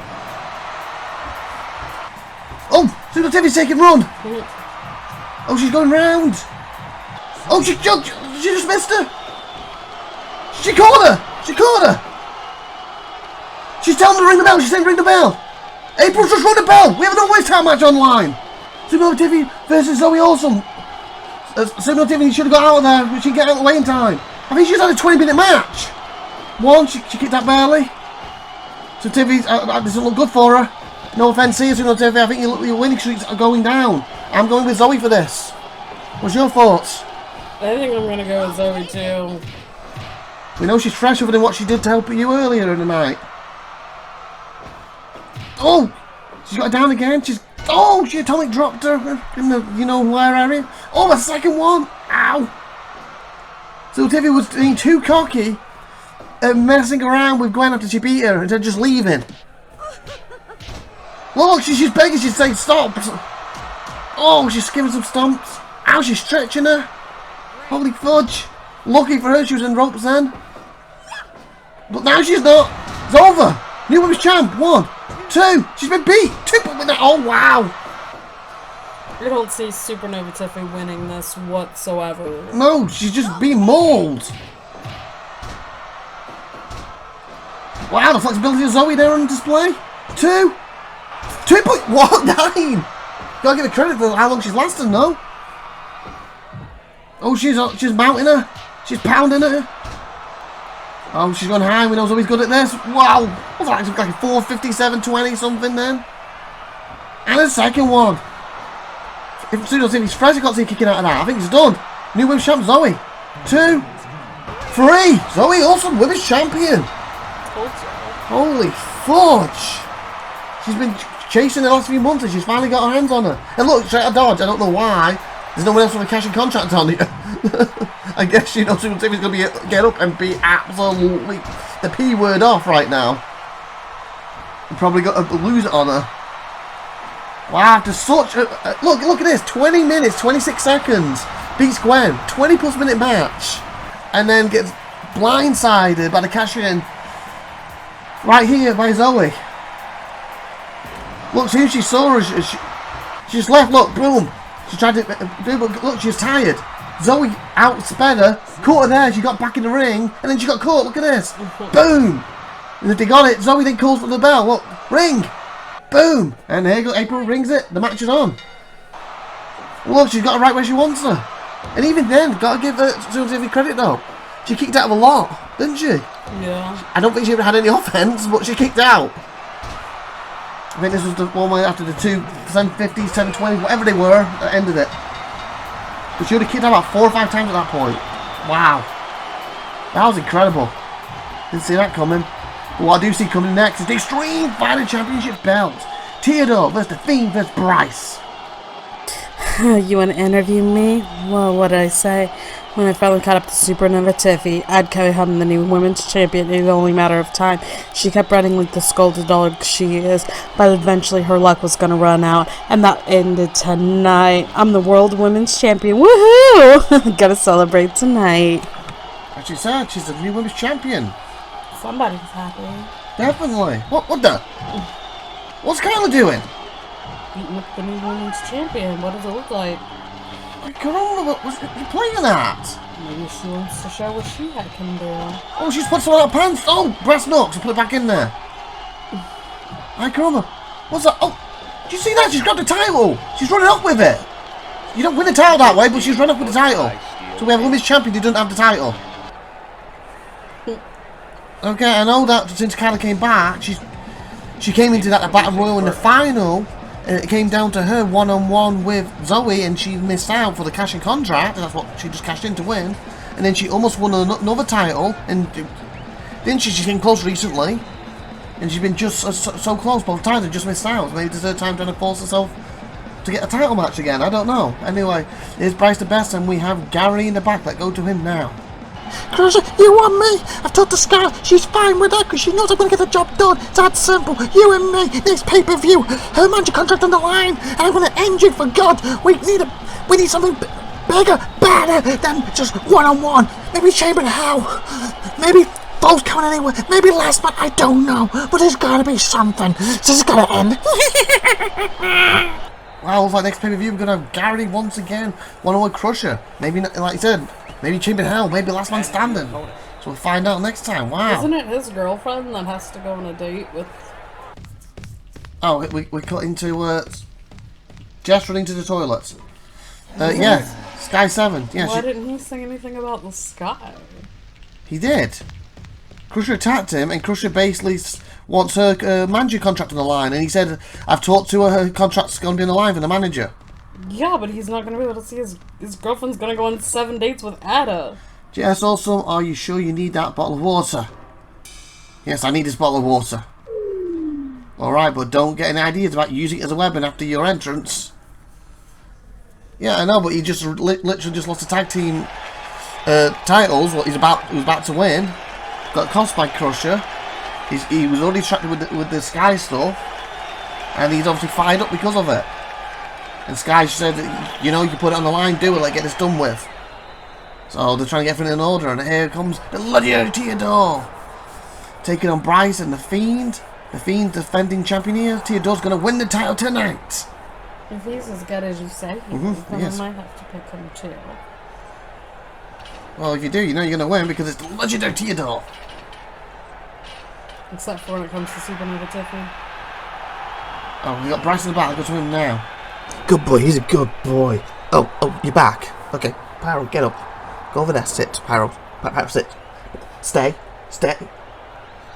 Oh! SupernovaTiffy's taking run! Oh, she's going round! Oh, she just missed her! She caught her! She caught her! She's telling her to ring the bell! She's saying ring the bell! April's just rung the bell! We have an always time match online! SupernovaTiffy versus Zoe Olsen. SupernovaTiffy should have got out of there, but she didn't get out of the way in time. I think she's had a 20-minute match! One, she kicked that barely. So Tiffy, this doesn't look good for her. No offence here, SupernovaTiffy. I think your winning streaks are going down. I'm going with Zoe for this. What's your thoughts? I think I'm gonna go with Zoe too. We know she's fresher than what she did to help you earlier in the night. Oh! She's got her down again. She atomic dropped her in the, where area. Oh, a second one! Ow! So Tiffy was being too cocky and messing around with Gwen after she beat her instead of just leaving. Look, she's begging, she's saying stop! Oh, she's giving some stomps. Ow, she's stretching her. Holy fudge. Lucky for her, she was in ropes then. But now she's not. It's over. New Women's Champ. 1, 2. She's been beat. 2. Oh, wow. I don't see SupernovaTiffy winning this whatsoever. No, she's just being mauled. Wow, the flexibility of Zoe there on display. 2. 2.19. Gotta give her credit for how long she's lasting, though. Oh, she's mounting her. She's pounding her. Oh, she's gone high. We know Zoe's good at this. Wow. What's that? Like a 4:57:20 something then. And a second one. If SupernovaTiffy's fresh, I can't see kicking out of that. I think it's done. New Women's Champ, Zoe. 2, 3. Zoe Olsen, Women's Champion. Holy fudge. She's been chasing the last few months and she's finally got her hands on her. And look, straight out of dodge. I don't know why. There's no one else with a cash and contract on it. I guess SupernovaTiffy's going to get up and be absolutely the P word off right now. You probably got to lose it on her. Wow, after such a... look at this. 20 minutes, 26 seconds. Beats Gwen. 20+ minute match. And then gets blindsided by the cash in. Right here by Zoe. Look, soon she saw her. She just left. Look, boom. She tried to... look, she was tired. Zoe outsped her. Caught her there. She got back in the ring. And then she got caught. Look at this. Boom. And if they got it, Zoe then calls for the bell. Look. Ring. Boom. And there you go. April rings it. The match is on. Look, she's got her right where she wants her. And even then, got to give her SupernovaTiffy credit though. She kicked out of a lot, didn't she? Yeah. I don't think she ever had any offense, but she kicked out. I think this was the one way after the 750s, 720s, whatever they were, that ended it. But she would have kicked out about 4 or 5 times at that point. Wow. That was incredible. Didn't see that coming. But what I do see coming next is the Extreme Fighting Championship belt. Theodore versus the Fiend versus Bryce. You want to interview me? Well, what did I say? When I finally caught up to SupernovaTiffy, I'd carry home the new women's champion in only a matter of time. She kept running like the scolded dog she is, but eventually her luck was going to run out, and that ended tonight. I'm the world women's champion. Woohoo! Gotta celebrate tonight. she said she's the new women's champion. Somebody's happy. Definitely. What the? What's Kyla doing? Beating up the new women's champion. What does it look like? Corona, what was you playing at? Maybe she wants to show what she can do. Oh, she's put some on her pants. Oh, brass knucks. Put it back in there. Hi, Corona. What's that? Oh, did you see that? She's grabbed the title. She's running up with it. You don't win the title that way, but she's run up with the title. So we have a women's champion who doesn't have the title. Okay, I know that since Kyla came back, she came into that battle royal in the final. It came down to her one-on-one with Zoe, and she missed out for the cashing contract. And that's what she just cashed in to win. And then she almost won another title, and didn't she? She came close recently, and she's been just so close both times and just missed out. Maybe it's her time trying to force herself to get a title match again. I don't know. Anyway, here's Bryce the Best, and we have Gary in the back. Let's go to him now. Crusher, you want me? I've told the Sky she's fine with that because she knows I'm going to get the job done. It's that simple. You and me, next pay-per-view. Her manager contract on the line, and I'm going to end it for God. We need something bigger, better than just one-on-one. Maybe Chamber in Hell. Maybe both coming anywhere. Maybe last month. I don't know. But there's got to be something. This is going to end. Wow, looks like next pay-per-view we're going to have Gary once again. One-on-one Crusher. Maybe, like you said, maybe Chamber in Hell. Maybe Last Man Standing. So we'll find out next time. Wow. Isn't it his girlfriend that has to go on a date with... Oh, we cut into Jess running to the toilets. Yeah, Sky 7. Yeah, Why didn't he say anything about the Sky? he did. Crusher attacked him, and Crusher basically wants her manager contract on the line. And he said, I've talked to her contract's going to be on the line for the manager. Yeah, but he's not going to be able to see his girlfriend's going to go on 7 dates with Ada. Jess, also, are you sure you need that bottle of water? Yes, I need this bottle of water. Alright, but don't get any ideas about using it as a weapon after your entrance. Yeah, I know, but he just literally just lost the tag team titles. What he was about to win. Got cost by Crusher. He was already distracted with the Sky stuff, and he's obviously fired up because of it. And Sky said, you know, you can put it on the line, do it, like get this done with. So they're trying to get everything in order, and here comes the Lydia Theodore taking on Bryce and the Fiend. The Fiend defending champion here. Theodore's going to win the title tonight. If he's as good as you say he is, then yes. I might have to pick him too. Well, if you do, you know you're going to win because it's the legendary Theodore. Except for when it comes to SupernovaTiffy. Oh, we got Bryce in the back. I'll go to him now. Good boy, he's a good boy. Oh, you're back. Okay, Pyro, get up. Go over there, sit, Pyro. Pyro, sit. Stay.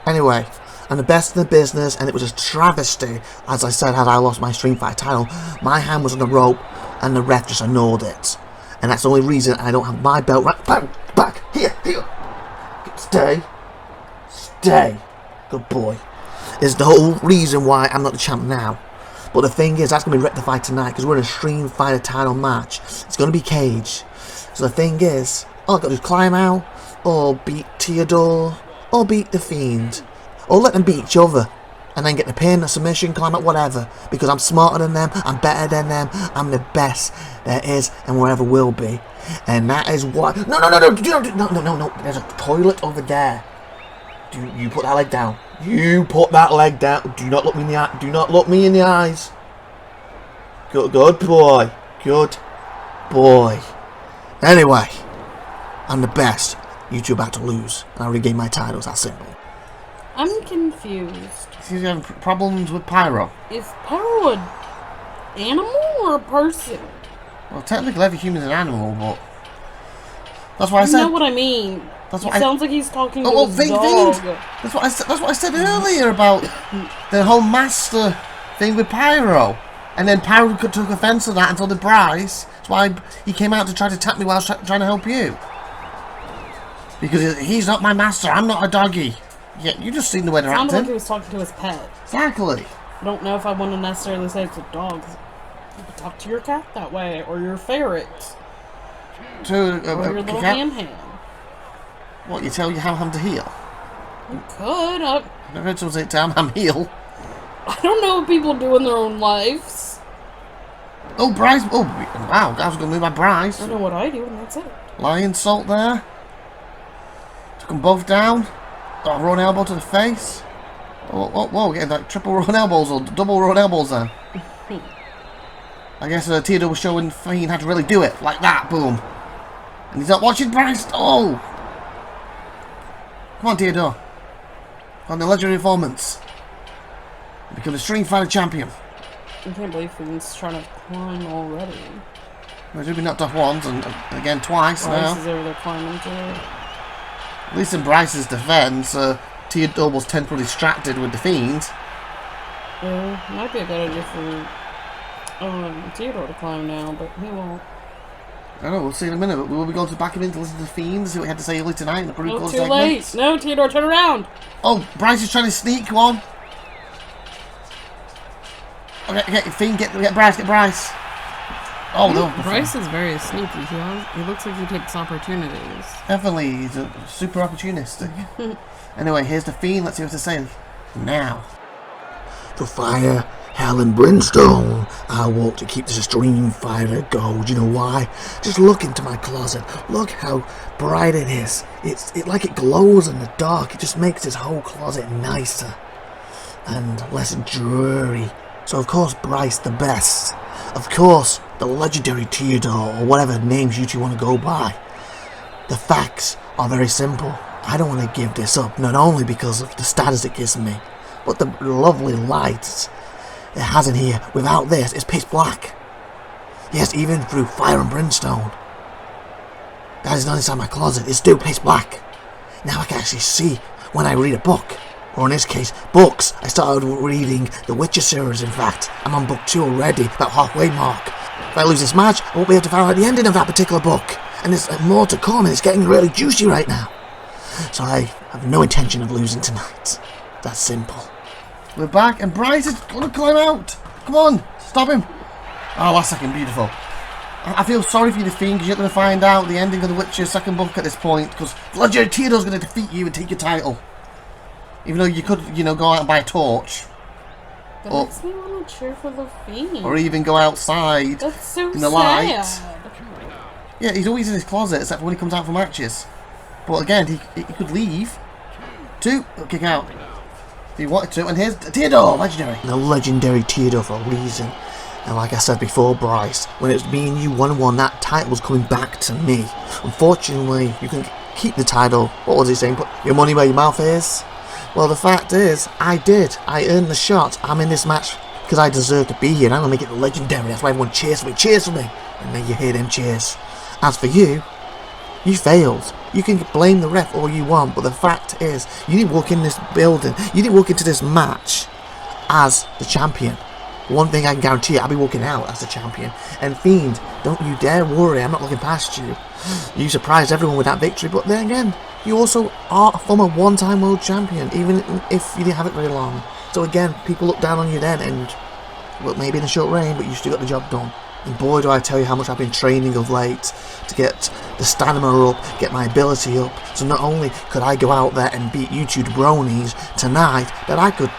Anyway, I'm the best in the business, and it was a travesty, as I said, had I lost my Stream Fight title. My hand was on the rope, and the ref just ignored it. And that's the only reason I don't have my belt right back. Here. Stay. Good boy. Is the whole reason why I'm not the champ now. But the thing is, that's going to be rectified tonight, because we're in a Stream Fighter title match. It's going to be cage. So the thing is, all I've got to do is climb out, or beat Theodore, or beat the Fiend. Or let them beat each other. And then get the pin, a submission, climb out, whatever. Because I'm smarter than them, I'm better than them, I'm the best there is and wherever will be. And that is what... No. There's a toilet over there. You put that leg down. You put that leg down. Do not look me in the eye. Do not look me in the eyes. Good boy. Good boy. Anyway, I'm the best. You two are about to lose. I regain my titles. That's simple. I'm confused. He's having problems with Pyro. Is Pyro an animal or a person? Well, technically every human's an animal, but... That's what I said. You know what I mean. That's It what sounds like he's talking to his Fiend. dog. That's what I said earlier about the whole master thing with Pyro. And then Pyro took offence to that and told the Bryce. That's why he came out to try to attack me while I was trying to help you. Because he's not my master. I'm not a doggy. Yeah, you just seen the way they're Sounded acting. like he was talking to his pet. Exactly. I don't know if I want to necessarily say it's a dog. You could talk to your cat that way, or your ferret, To or your little cat? ham. What, you tell your ham to heal? You could. I've never heard someone say tell ham heal. I don't know what people do in their own lives. Oh, Bryce. Oh, wow. I was going to move my Bryce. I know what I do, and that's it. Lion salt there. them both down. Oh, Rowan elbow to the face. Whoa, getting like triple Rowan elbows or double Rowan elbows there. I guess Theodore was showing Fiend how to really do it. Like that, boom. And he's not watching Bryce. Oh! Come on, Theodore. On the legendary performance. Become the Street Fighter champion. I can't believe Fiend's trying to climb already. Well, he's been knocked off once and again twice now. Bryce is over there climbing too. At least in Bryce's defense, Theodore was temporarily distracted with the Fiend. Might be a good idea for Theodore to climb now, but he won't. I don't know, we'll see in a minute, but will we go to the back of him to listen to the Fiend, see what he had to say earlier tonight in the Brutal Too late! No, Theodore, turn around! Oh, Bryce is trying to sneak, come on! Okay, Fiend, get Bryce! Oh, no. Bryce is very sneaky. He looks like he takes opportunities. Definitely, he's a super opportunistic. Anyway, here's the Fiend, let's see what to say now. For fire, hell and brimstone, I walk to keep this extreme fire gold. You know why? Just look into my closet. Look how bright it is. It like it glows in the dark. It just makes this whole closet nicer and less dreary. So of course Bryce the best. Of course the legendary Theodore, or whatever names you two want to go by. The facts are very simple. I don't want to give this up, not only because of the status it gives me, but the lovely lights it has in here. Without this, it's pitch black. Yes, even through fire and brimstone. That is not inside my closet, it's still pitch black. Now I can actually see when I read a book. Or in this case, books. I started reading the Witcher series, in fact. I'm on book 2 already, about halfway mark. If I lose this match, I won't be able to find out the ending of that particular book. And there's more to come, and it's getting really juicy right now. So I have no intention of losing tonight. That's simple. We're back, and Bryce is going to climb out. Come on, stop him. Oh, last second, beautiful. I feel sorry for you, the Fiend, because you're going to find out the ending of the Witcher second book at this point, because legendary Theodore's going to defeat you and take your title. Even though you could, you know, go out and buy a torch. That makes me want to cheer for the Fiend. Or even go outside That's so in the sad. light. Yeah, he's always in his closet, except for when he comes out for matches. But again, he could leave. 2, kick out. If he wanted to, and here's Theodore, legendary. The legendary Theodore for a reason. And like I said before, Bryce, when it was me and you 1-1, that title was coming back to me. Unfortunately, you can keep the title. What was he saying? Put your money where your mouth is. Well, the fact is, I did. I earned the shot. I'm in this match because I deserve to be here. And I'm going to make it legendary. That's why everyone cheers for me. Cheers for me. And then you hear them cheers. As for you, you failed. You can blame the ref all you want, but the fact is, you didn't walk in this building. You didn't walk into this match as the champion. One thing I can guarantee you, I'll be walking out as the champion. And Fiend, don't you dare worry. I'm not looking past you. You surprised everyone with that victory, but then again, you also are a former one-time world champion, even if you didn't have it very long. So again, people look down on you then, and well, maybe in a short reign, but you still got the job done. And boy, do I tell you how much I've been training of late to get the stamina up, get my ability up. So not only could I go out there and beat you two bronies tonight, but I could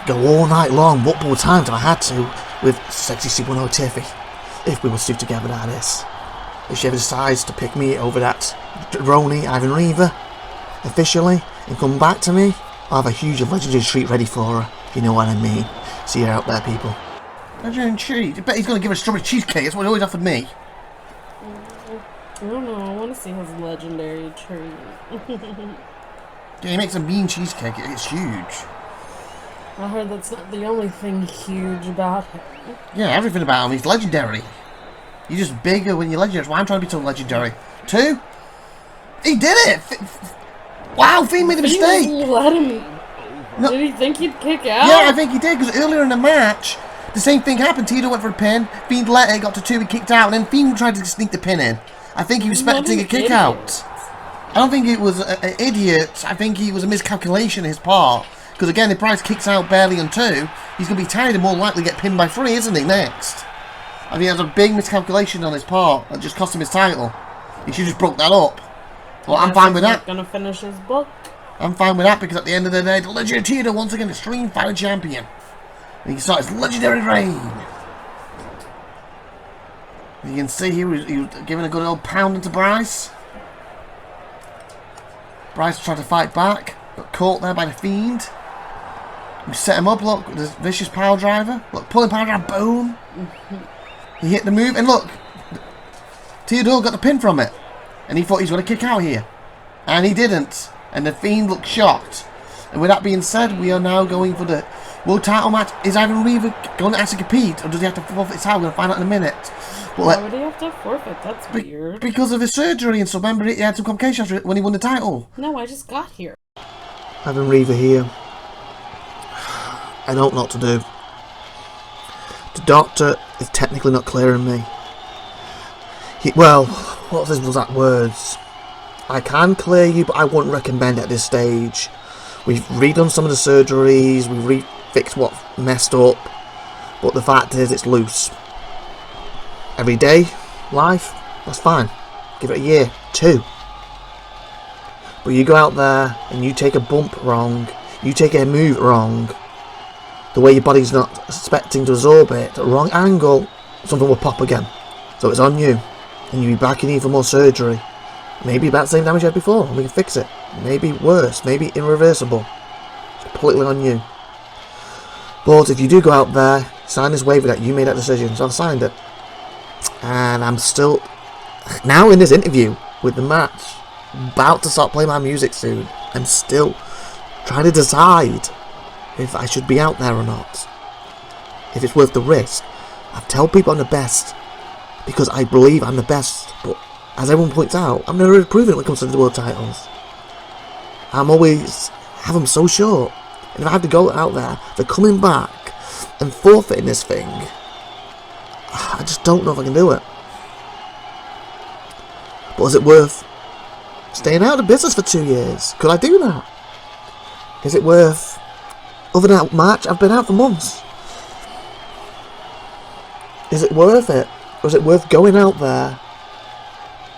go all night long, multiple times if I had to, with sexy SupernovaTiffy. If we were still together, that is. If she ever decides to pick me over that Roni, Ivan Reaver, officially, and come back to me, I'll have a huge legendary treat ready for her, if you know what I mean. See you out there, people. Legendary treat? I bet he's going to give her a strawberry cheesecake, that's what he always offered me. I don't know, I want to see his legendary treat. Yeah, he makes a mean cheesecake, it's huge. I heard that's not the only thing huge about him. Yeah, everything about him, he's legendary. You're just bigger when you're legendary. That's why I'm trying to be so legendary. 2? He did it! Wow, Fiend made a mistake! Let him. No. Did he think he'd kick out? Yeah, I think he did, because earlier in the match, the same thing happened. Tito went for a pin, Fiend let it, got to 2, he kicked out, and then Fiend tried to sneak the pin in. I think he was expecting a kick out. I don't think it was an idiot. I think he was a miscalculation on his part. Because again, if Bryce kicks out barely on 2, he's going to be tired and more likely get pinned by 3, isn't he, next? I think that's a big miscalculation on his part that just cost him his title. He should just broke that up. Well, I'm fine with that. Gonna finish his book. I'm fine with that because at the end of the day, the legendary Theodore once again is Stream Fighter champion. And he can start his legendary reign. You can see here he was giving a good old pound into Bryce. Bryce tried to fight back. Got caught there by the Fiend. We set him up, look, there's vicious power driver. Look, pulling power driver, boom. He hit the move, and look, Theodore got the pin from it. And he thought he's going to kick out here. And he didn't. And the Fiend looked shocked. And with that being said, we are now going for the world title match. Is Ivan Reaver going to actually compete, or does he have to forfeit his title? We're going to find out in a minute. But Why would he have to forfeit? That's weird. Because of his surgery and stuff. Remember, he had some complications after it when he won the title. No, I just got here. Ivan Reaver here. I don't know what to do. The doctor is technically not clearing me. Well, what was his exact words? I can clear you, but I wouldn't recommend it at this stage. We've redone some of the surgeries, we've fixed what messed up, but the fact is it's loose. Everyday life, that's fine. Give it a year, 2. But you go out there and you take a bump wrong, you take a move wrong, the way your body's not expecting to absorb it, the wrong angle, something will pop again. So it's on you, and you'll be back in here for more surgery. Maybe about the same damage you had before, and we can fix it. Maybe worse, maybe irreversible. It's completely on you. But if you do go out there, sign this waiver that you made that decision, so I signed it. And I'm still, now in this interview with the match, about to start playing my music soon, I'm still trying to decide if I should be out there or not. If it's worth the risk. I've told people I'm the best because I believe I'm the best, but as everyone points out, I'm never proven it when it comes to the world titles. I'm always have them so short, and if I have to go out there, they're coming back and forfeiting this thing. I just don't know if I can do it. But is it worth staying out of the business for 2 years? Could I do that? Is it worth, other than that match, I've been out for months. Is it worth it? Or is it worth going out there,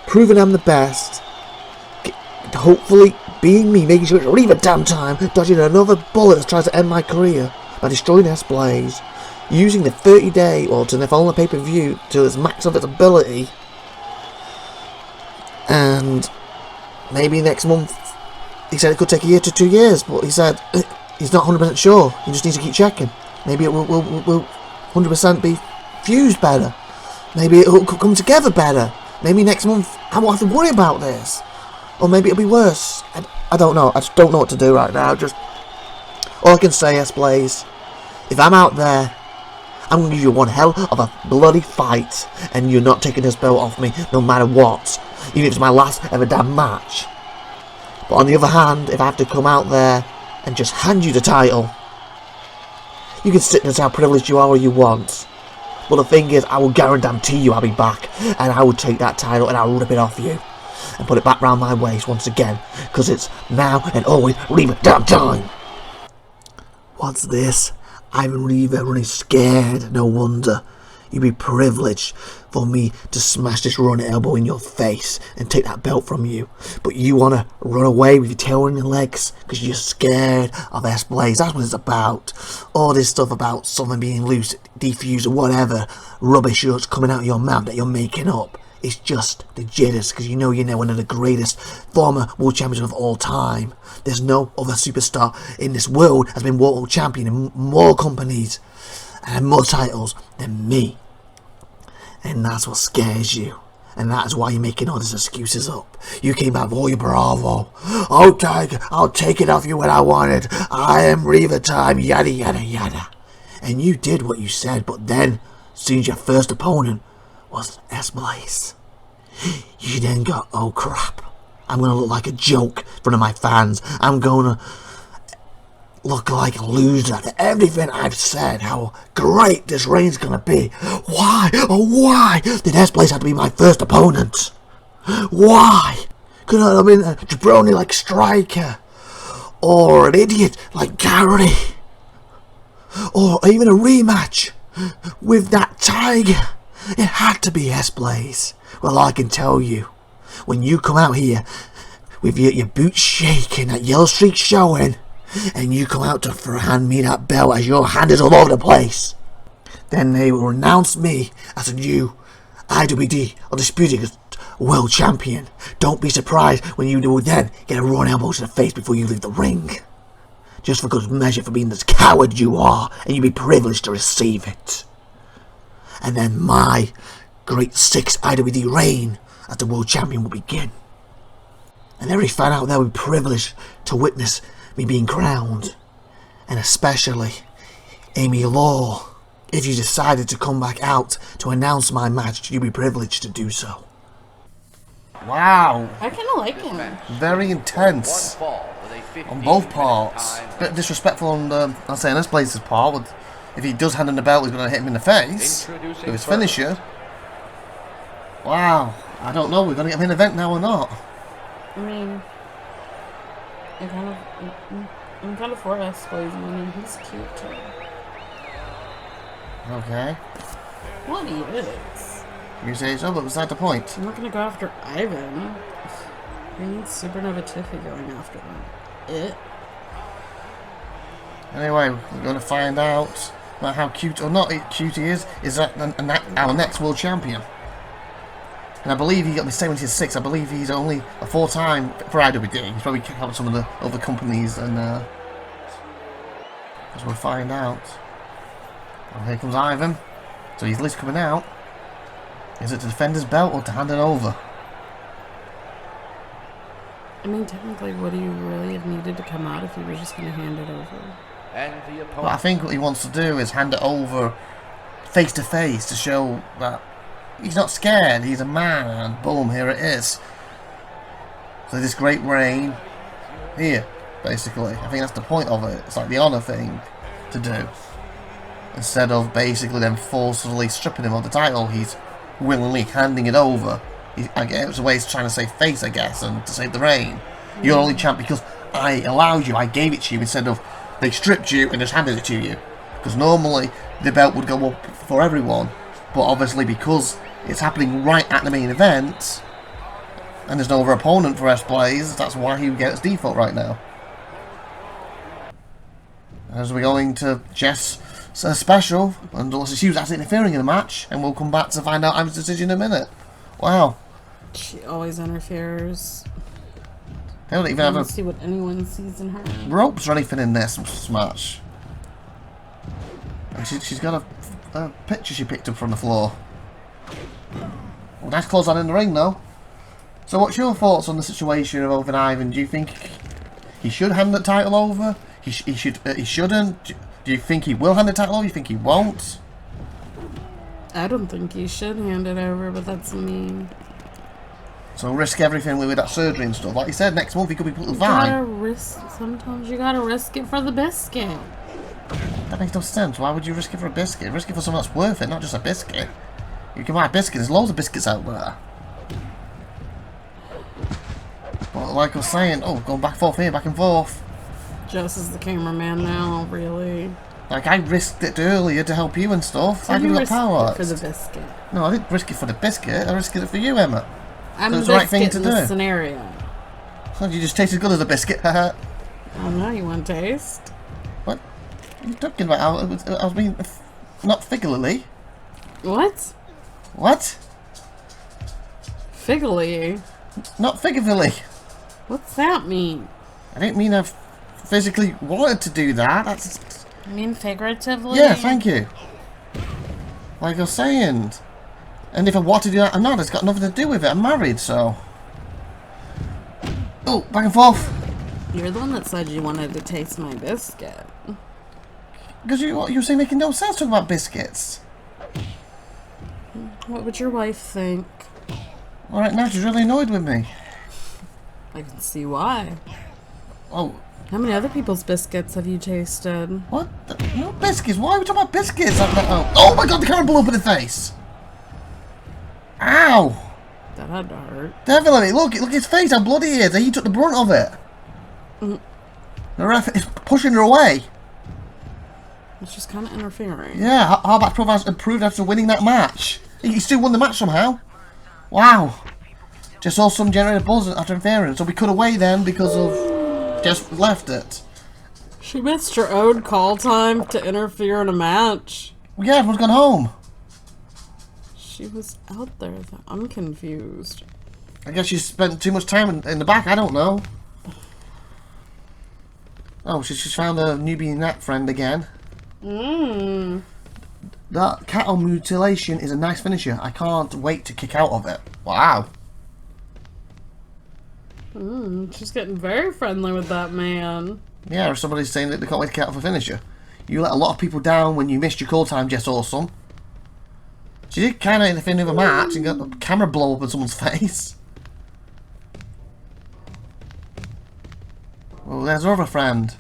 proving I'm the best, hopefully being me, making sure it's really a damn time, dodging another bullet that tries to end my career by destroying S-Blaze, using the 30-day or to follow the pay-per-view to its max of its ability, and maybe next month, he said it could take a year to 2 years, but he said he's not 100% sure, he just needs to keep checking. Maybe it will 100% be fused better, maybe it will come together better, maybe next month I won't have to worry about this, or maybe it'll be worse. I don't know, I just don't know what to do right now. Just all I can say, S-Blaze, if I'm out there, I'm going to give you one hell of a bloody fight, and you're not taking this belt off me no matter what, even if it's my last ever damn match. But on the other hand, if I have to come out there and just hand you the title, you can sit in how privileged you are all you want. But the thing is, I will guarantee you I'll be back, and I will take that title and I'll rip it off you and put it back round my waist once again, because it's now and always Reaver damn time. What's this? Ivan Reaver running scared, no wonder. You'd be privileged for me to smash this running elbow in your face and take that belt from you. But you want to run away with your tail on your legs because you're scared of S-Blaze. That's what it's about. All this stuff about something being loose, defused or whatever rubbish that's coming out of your mouth that you're making up. It's just the jitters, because you know you're one of the greatest former world champions of all time. There's no other superstar in this world has been world champion in more companies and more titles than me. And that's what scares you. And that's why you're making all these excuses up. You came out with all your bravo. Okay, I'll take it off you when I want it. I am Reaver time, yada yada yada. And you did what you said, but then, as soon as your first opponent was S-Blaze, you then got, oh crap, I'm going to look like a joke in front of my fans. I'm going to look like a loser after everything I've said, how great this reign's going to be. Why, oh why did S-Blaze have to be my first opponent? Why? Could I have been a jabroni like Striker, or an idiot like Gary, or even a rematch with that Tiger? It had to be S-Blaze. Well, I can tell you, when you come out here with your boots shaking, that yellow streak showing, and you come out to hand me that belt as your hand is all over the place, then they will renounce me as a new IWD Undisputed world champion. Don't be surprised when you do then get a raw elbow to the face before you leave the ring. Just for good measure for being the coward you are, and you'll be privileged to receive it. And then my great 6 IWD reign as the world champion will begin. And every fan out there will be privileged to witness me being crowned. And especially Amy Law. If you decided to come back out to announce my match, you'd be privileged to do so. Wow. I kind of like him. Very intense. On both parts. Bit disrespectful on I'll say in this place's part. If he does hand him the belt, he's going to hit him in the face with his finisher. Wow. I don't know. We're going to get him in event now or not. I mean, I'm kind of for S-Blaze. I mean, he's cute too. Okay. What he is. You say so, but was that the point? I'm not going to go after Ivan. We need SupernovaTiffy going after him. Anyway, we're going to find out about how cute or not cute he is that our next world champion. And I believe he got me 76. I believe he's only a 4-time for IWD. He's probably helped some of the other companies, and as we'll find out. And here comes Ivan. So his list coming out. Is it to defend his belt or to hand it over? I mean, technically, would he really have needed to come out if he was just going to hand it over? Well, I think what he wants to do is hand it over face to face to show that he's not scared, he's a man, and boom, here it is. So this great reign here, basically. I think that's the point of it. It's like the honour thing to do. Instead of basically then forcibly stripping him of the title, he's willingly handing it over. I guess it's a way he's trying to save face, I guess, and to save the reign. You're only champ because I allowed you, I gave it to you, instead of they stripped you and just handed it to you. Because normally the belt would go up for everyone, but obviously because it's happening right at the main event and there's no other opponent for S-Blaze, that's why he would get its default right now. As we're going to Jess' special, and also she was actually interfering in the match, and we'll come back to find out Ivan's decision in a minute. Wow. She always interferes. They don't even I have don't a see what anyone sees in her. ropes or anything in this match. And she's got a picture she picked up from the floor. Well, nice close on in the ring, though. So what's your thoughts on the situation of over Ivan? Do you think he should hand the title over? He shouldn't? Do you think he will hand the title over? Do you think he won't? I don't think he should hand it over, but that's me. So risk everything with that surgery and stuff. Like you said, next month he could be completely Sometimes you gotta risk it for the biscuit. That makes no sense. Why would you risk it for a biscuit? Risk it for something that's worth it, not just a biscuit. You can buy a biscuit. There's loads of biscuits out there. But like I was saying, going back and forth here, back and forth. Jess is the cameraman now, really. Like, I risked it earlier to help you and stuff. So I you got risked power. it for the biscuit. No, I didn't risk it for the biscuit. I risked it for you, Emma. I'm So the it's the right thing biscuit to in this do. scenario. So you just taste as good as a biscuit. Haha. Oh no, you want taste? What? What are you talking about? I was being not figuratively. What? What? Figuratively? Not figuratively. What's that mean? I didn't mean I physically wanted to do that. That's... You mean figuratively? Yeah, thank you. Like I was saying. And if I want to do that or not, it's got nothing to do with it. I'm married, so... Oh, back and forth. You're the one that said you wanted to taste my biscuit. Because you were saying making no sense talking about biscuits. What would your wife think? Alright, now she's really annoyed with me. I can see why. Oh, How many other people's biscuits have you tasted? what? No biscuits? Why are we talking about biscuits? Oh my god, the camera blew up in the face! Ow! That had to hurt. Definitely, look at his face, how bloody he is. He took the brunt of it. The ref is pushing her away. It's just kind of interfering. Yeah, how about improved after winning that match? He still won the match somehow. Wow. Just saw some generated buzz after interfering, so we cut away then because of just left it. She missed her own call time to interfere in a match. Well, yeah, everyone's gone home. She was out there. I'm confused. I guess she spent too much time in the back, I don't know. Oh, she's found a newbie net friend again. That cattle mutilation is a nice finisher. I can't wait to kick out of it. Wow. She's getting very friendly with that man. Yeah, or somebody's saying that they can't wait to kick out of a finisher. You let a lot of people down when you missed your call time, Jess Awesome. She did kind of in the end of a match and got the camera blow up in someone's face. Oh, there's our other friend.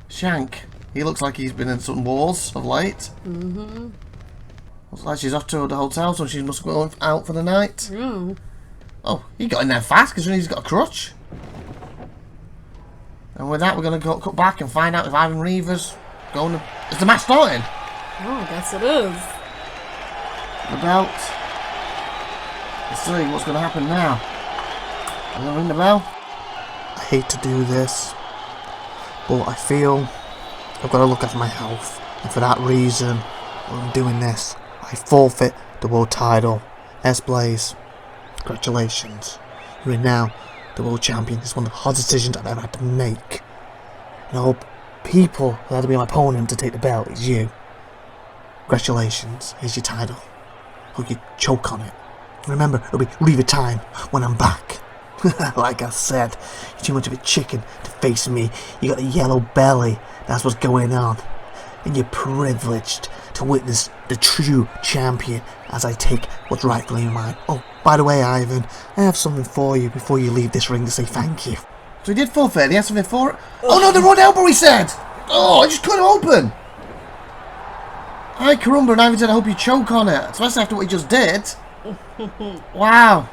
Shank. He looks like he's been in some wars of late. Looks like she's off to the hotel, so she must go out for the night. Oh, he got in there fast, considering he's got a crutch. And with that, we're going to go cut back and find out if Ivan Reaver's going to... Is the match starting? Oh, I guess it is. The belt. Let's see what's going to happen now. I'm going to ring the bell. I hate to do this, but I feel I've got to look after my health, and for that reason, when I'm doing this, I forfeit the world title. S-Blaze, congratulations. You're now the world champion. It's one of the hardest decisions I've ever had to make. And all people who had to be my opponent to take the belt is you. Congratulations, here's your title. Hope you choke on it. Remember, it'll be Reaver time when I'm back. Like I said, you're too much of a chicken to face me. You got a yellow belly, that's what's going on. And you're privileged to witness the true champion as I take what's rightfully mine. Oh, by the way, Ivan, I have something for you before you leave this ring to say thank you. So he did forfeit, he had something for it? Oh no, the Rod Elbow, he said! Oh, I just cut him open! Hi, Carumba, and Ivan said I hope you choke on it, especially after what he just did. Wow.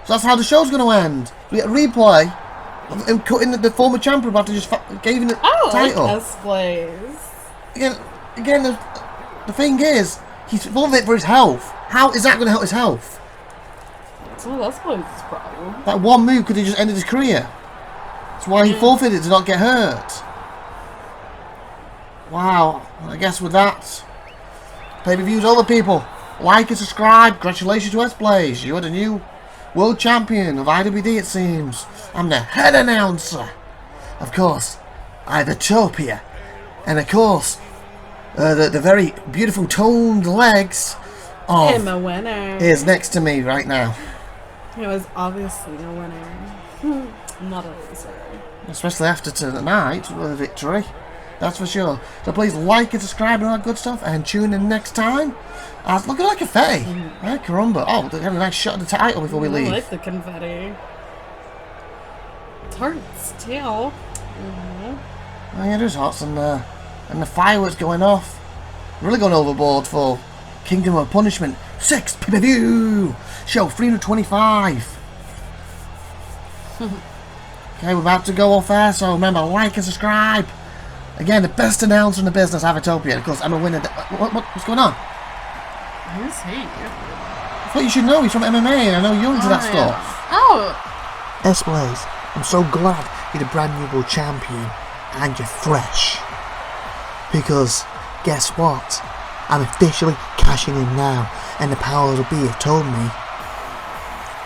So that's how the show's going to end. We get a replay of him cutting the former champion after just gave him the title. Like S-Blaze. Again, the thing is, he's forfeit for his health. How is that going to help his health? It's not S-Blaze's problem. That one move could have just ended his career. That's why he forfeited to not get hurt. Wow. I guess with that, pay-per-view's over, people. Like and subscribe. Congratulations to S-Blaze. You are the new world champion of IWD, it seems. I'm the head announcer. Of course, IVATOPIA. And of course, the very beautiful toned legs of Emma winner. is next to me right now. It was obviously a winner. Not a loser. Especially after tonight with a victory. That's for sure. So please like and subscribe and all that good stuff. And tune in next time. Looking like a Faye. Right, Carumba. Oh, they had a nice shot at the title before we leave. I like the confetti. It's hard still. Oh yeah, there's hearts and the fireworks going off. Really going overboard for Kingdom of Punishment 6 PPV show 325. Okay, we're about to go off air, so remember, like and subscribe. Again, the best announcer in the business, IVATOPIA. Of course, I'm a winner. What's going on? Who's he? I thought you should know. He's from MMA, and I know you're into that stuff. Oh! S-Blaze, I'm so glad you're the brand new world champion and you're fresh. Because, guess what? I'm officially cashing in now, and the powers of be have told me.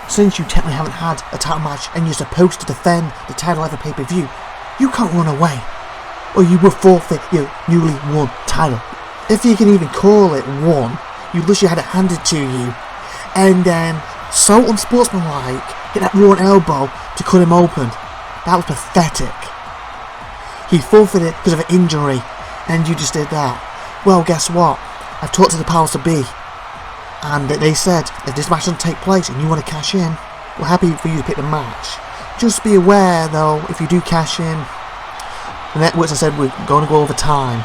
Since you technically haven't had a title match and you're supposed to defend the title at the pay-per-view, you can't run away, or you will forfeit your newly won title. If you can even call it won, you wish you had it handed to you. And then, so unsportsmanlike, hit that raw elbow to cut him open. That was pathetic. He forfeited because of an injury, and you just did that. Well, guess what? I've talked to the powers to be, and they said if this match doesn't take place and you want to cash in, we're happy for you to pick the match. Just be aware, though, if you do cash in, the networks, I said, we're going to go over time.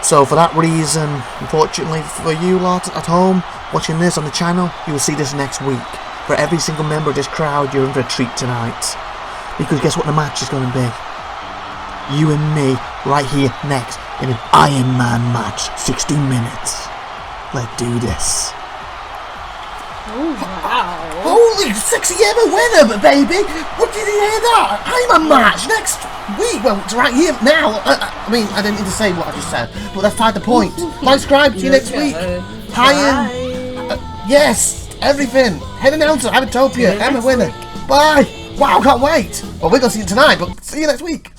So for that reason, unfortunately for you lot at home watching this on the channel, you will see this next week. For every single member of this crowd, you're in for a treat tonight. Because guess what the match is going to be? You and me right here next in an Iron Man match, 60 minutes. Let's do this. Oh, wow. Holy sexy Emma winner, baby! What did you hear that? I'm a match next week. Well, it's right here now. I mean, I didn't need to say what I just said, but that's tied the point. Like, subscribe. See you next week. Hi, yes. everything. Head announcer, IVATOPIA, I'm a winner. Bye. Wow, can't wait. Well, we're going to see it tonight, but see you next week.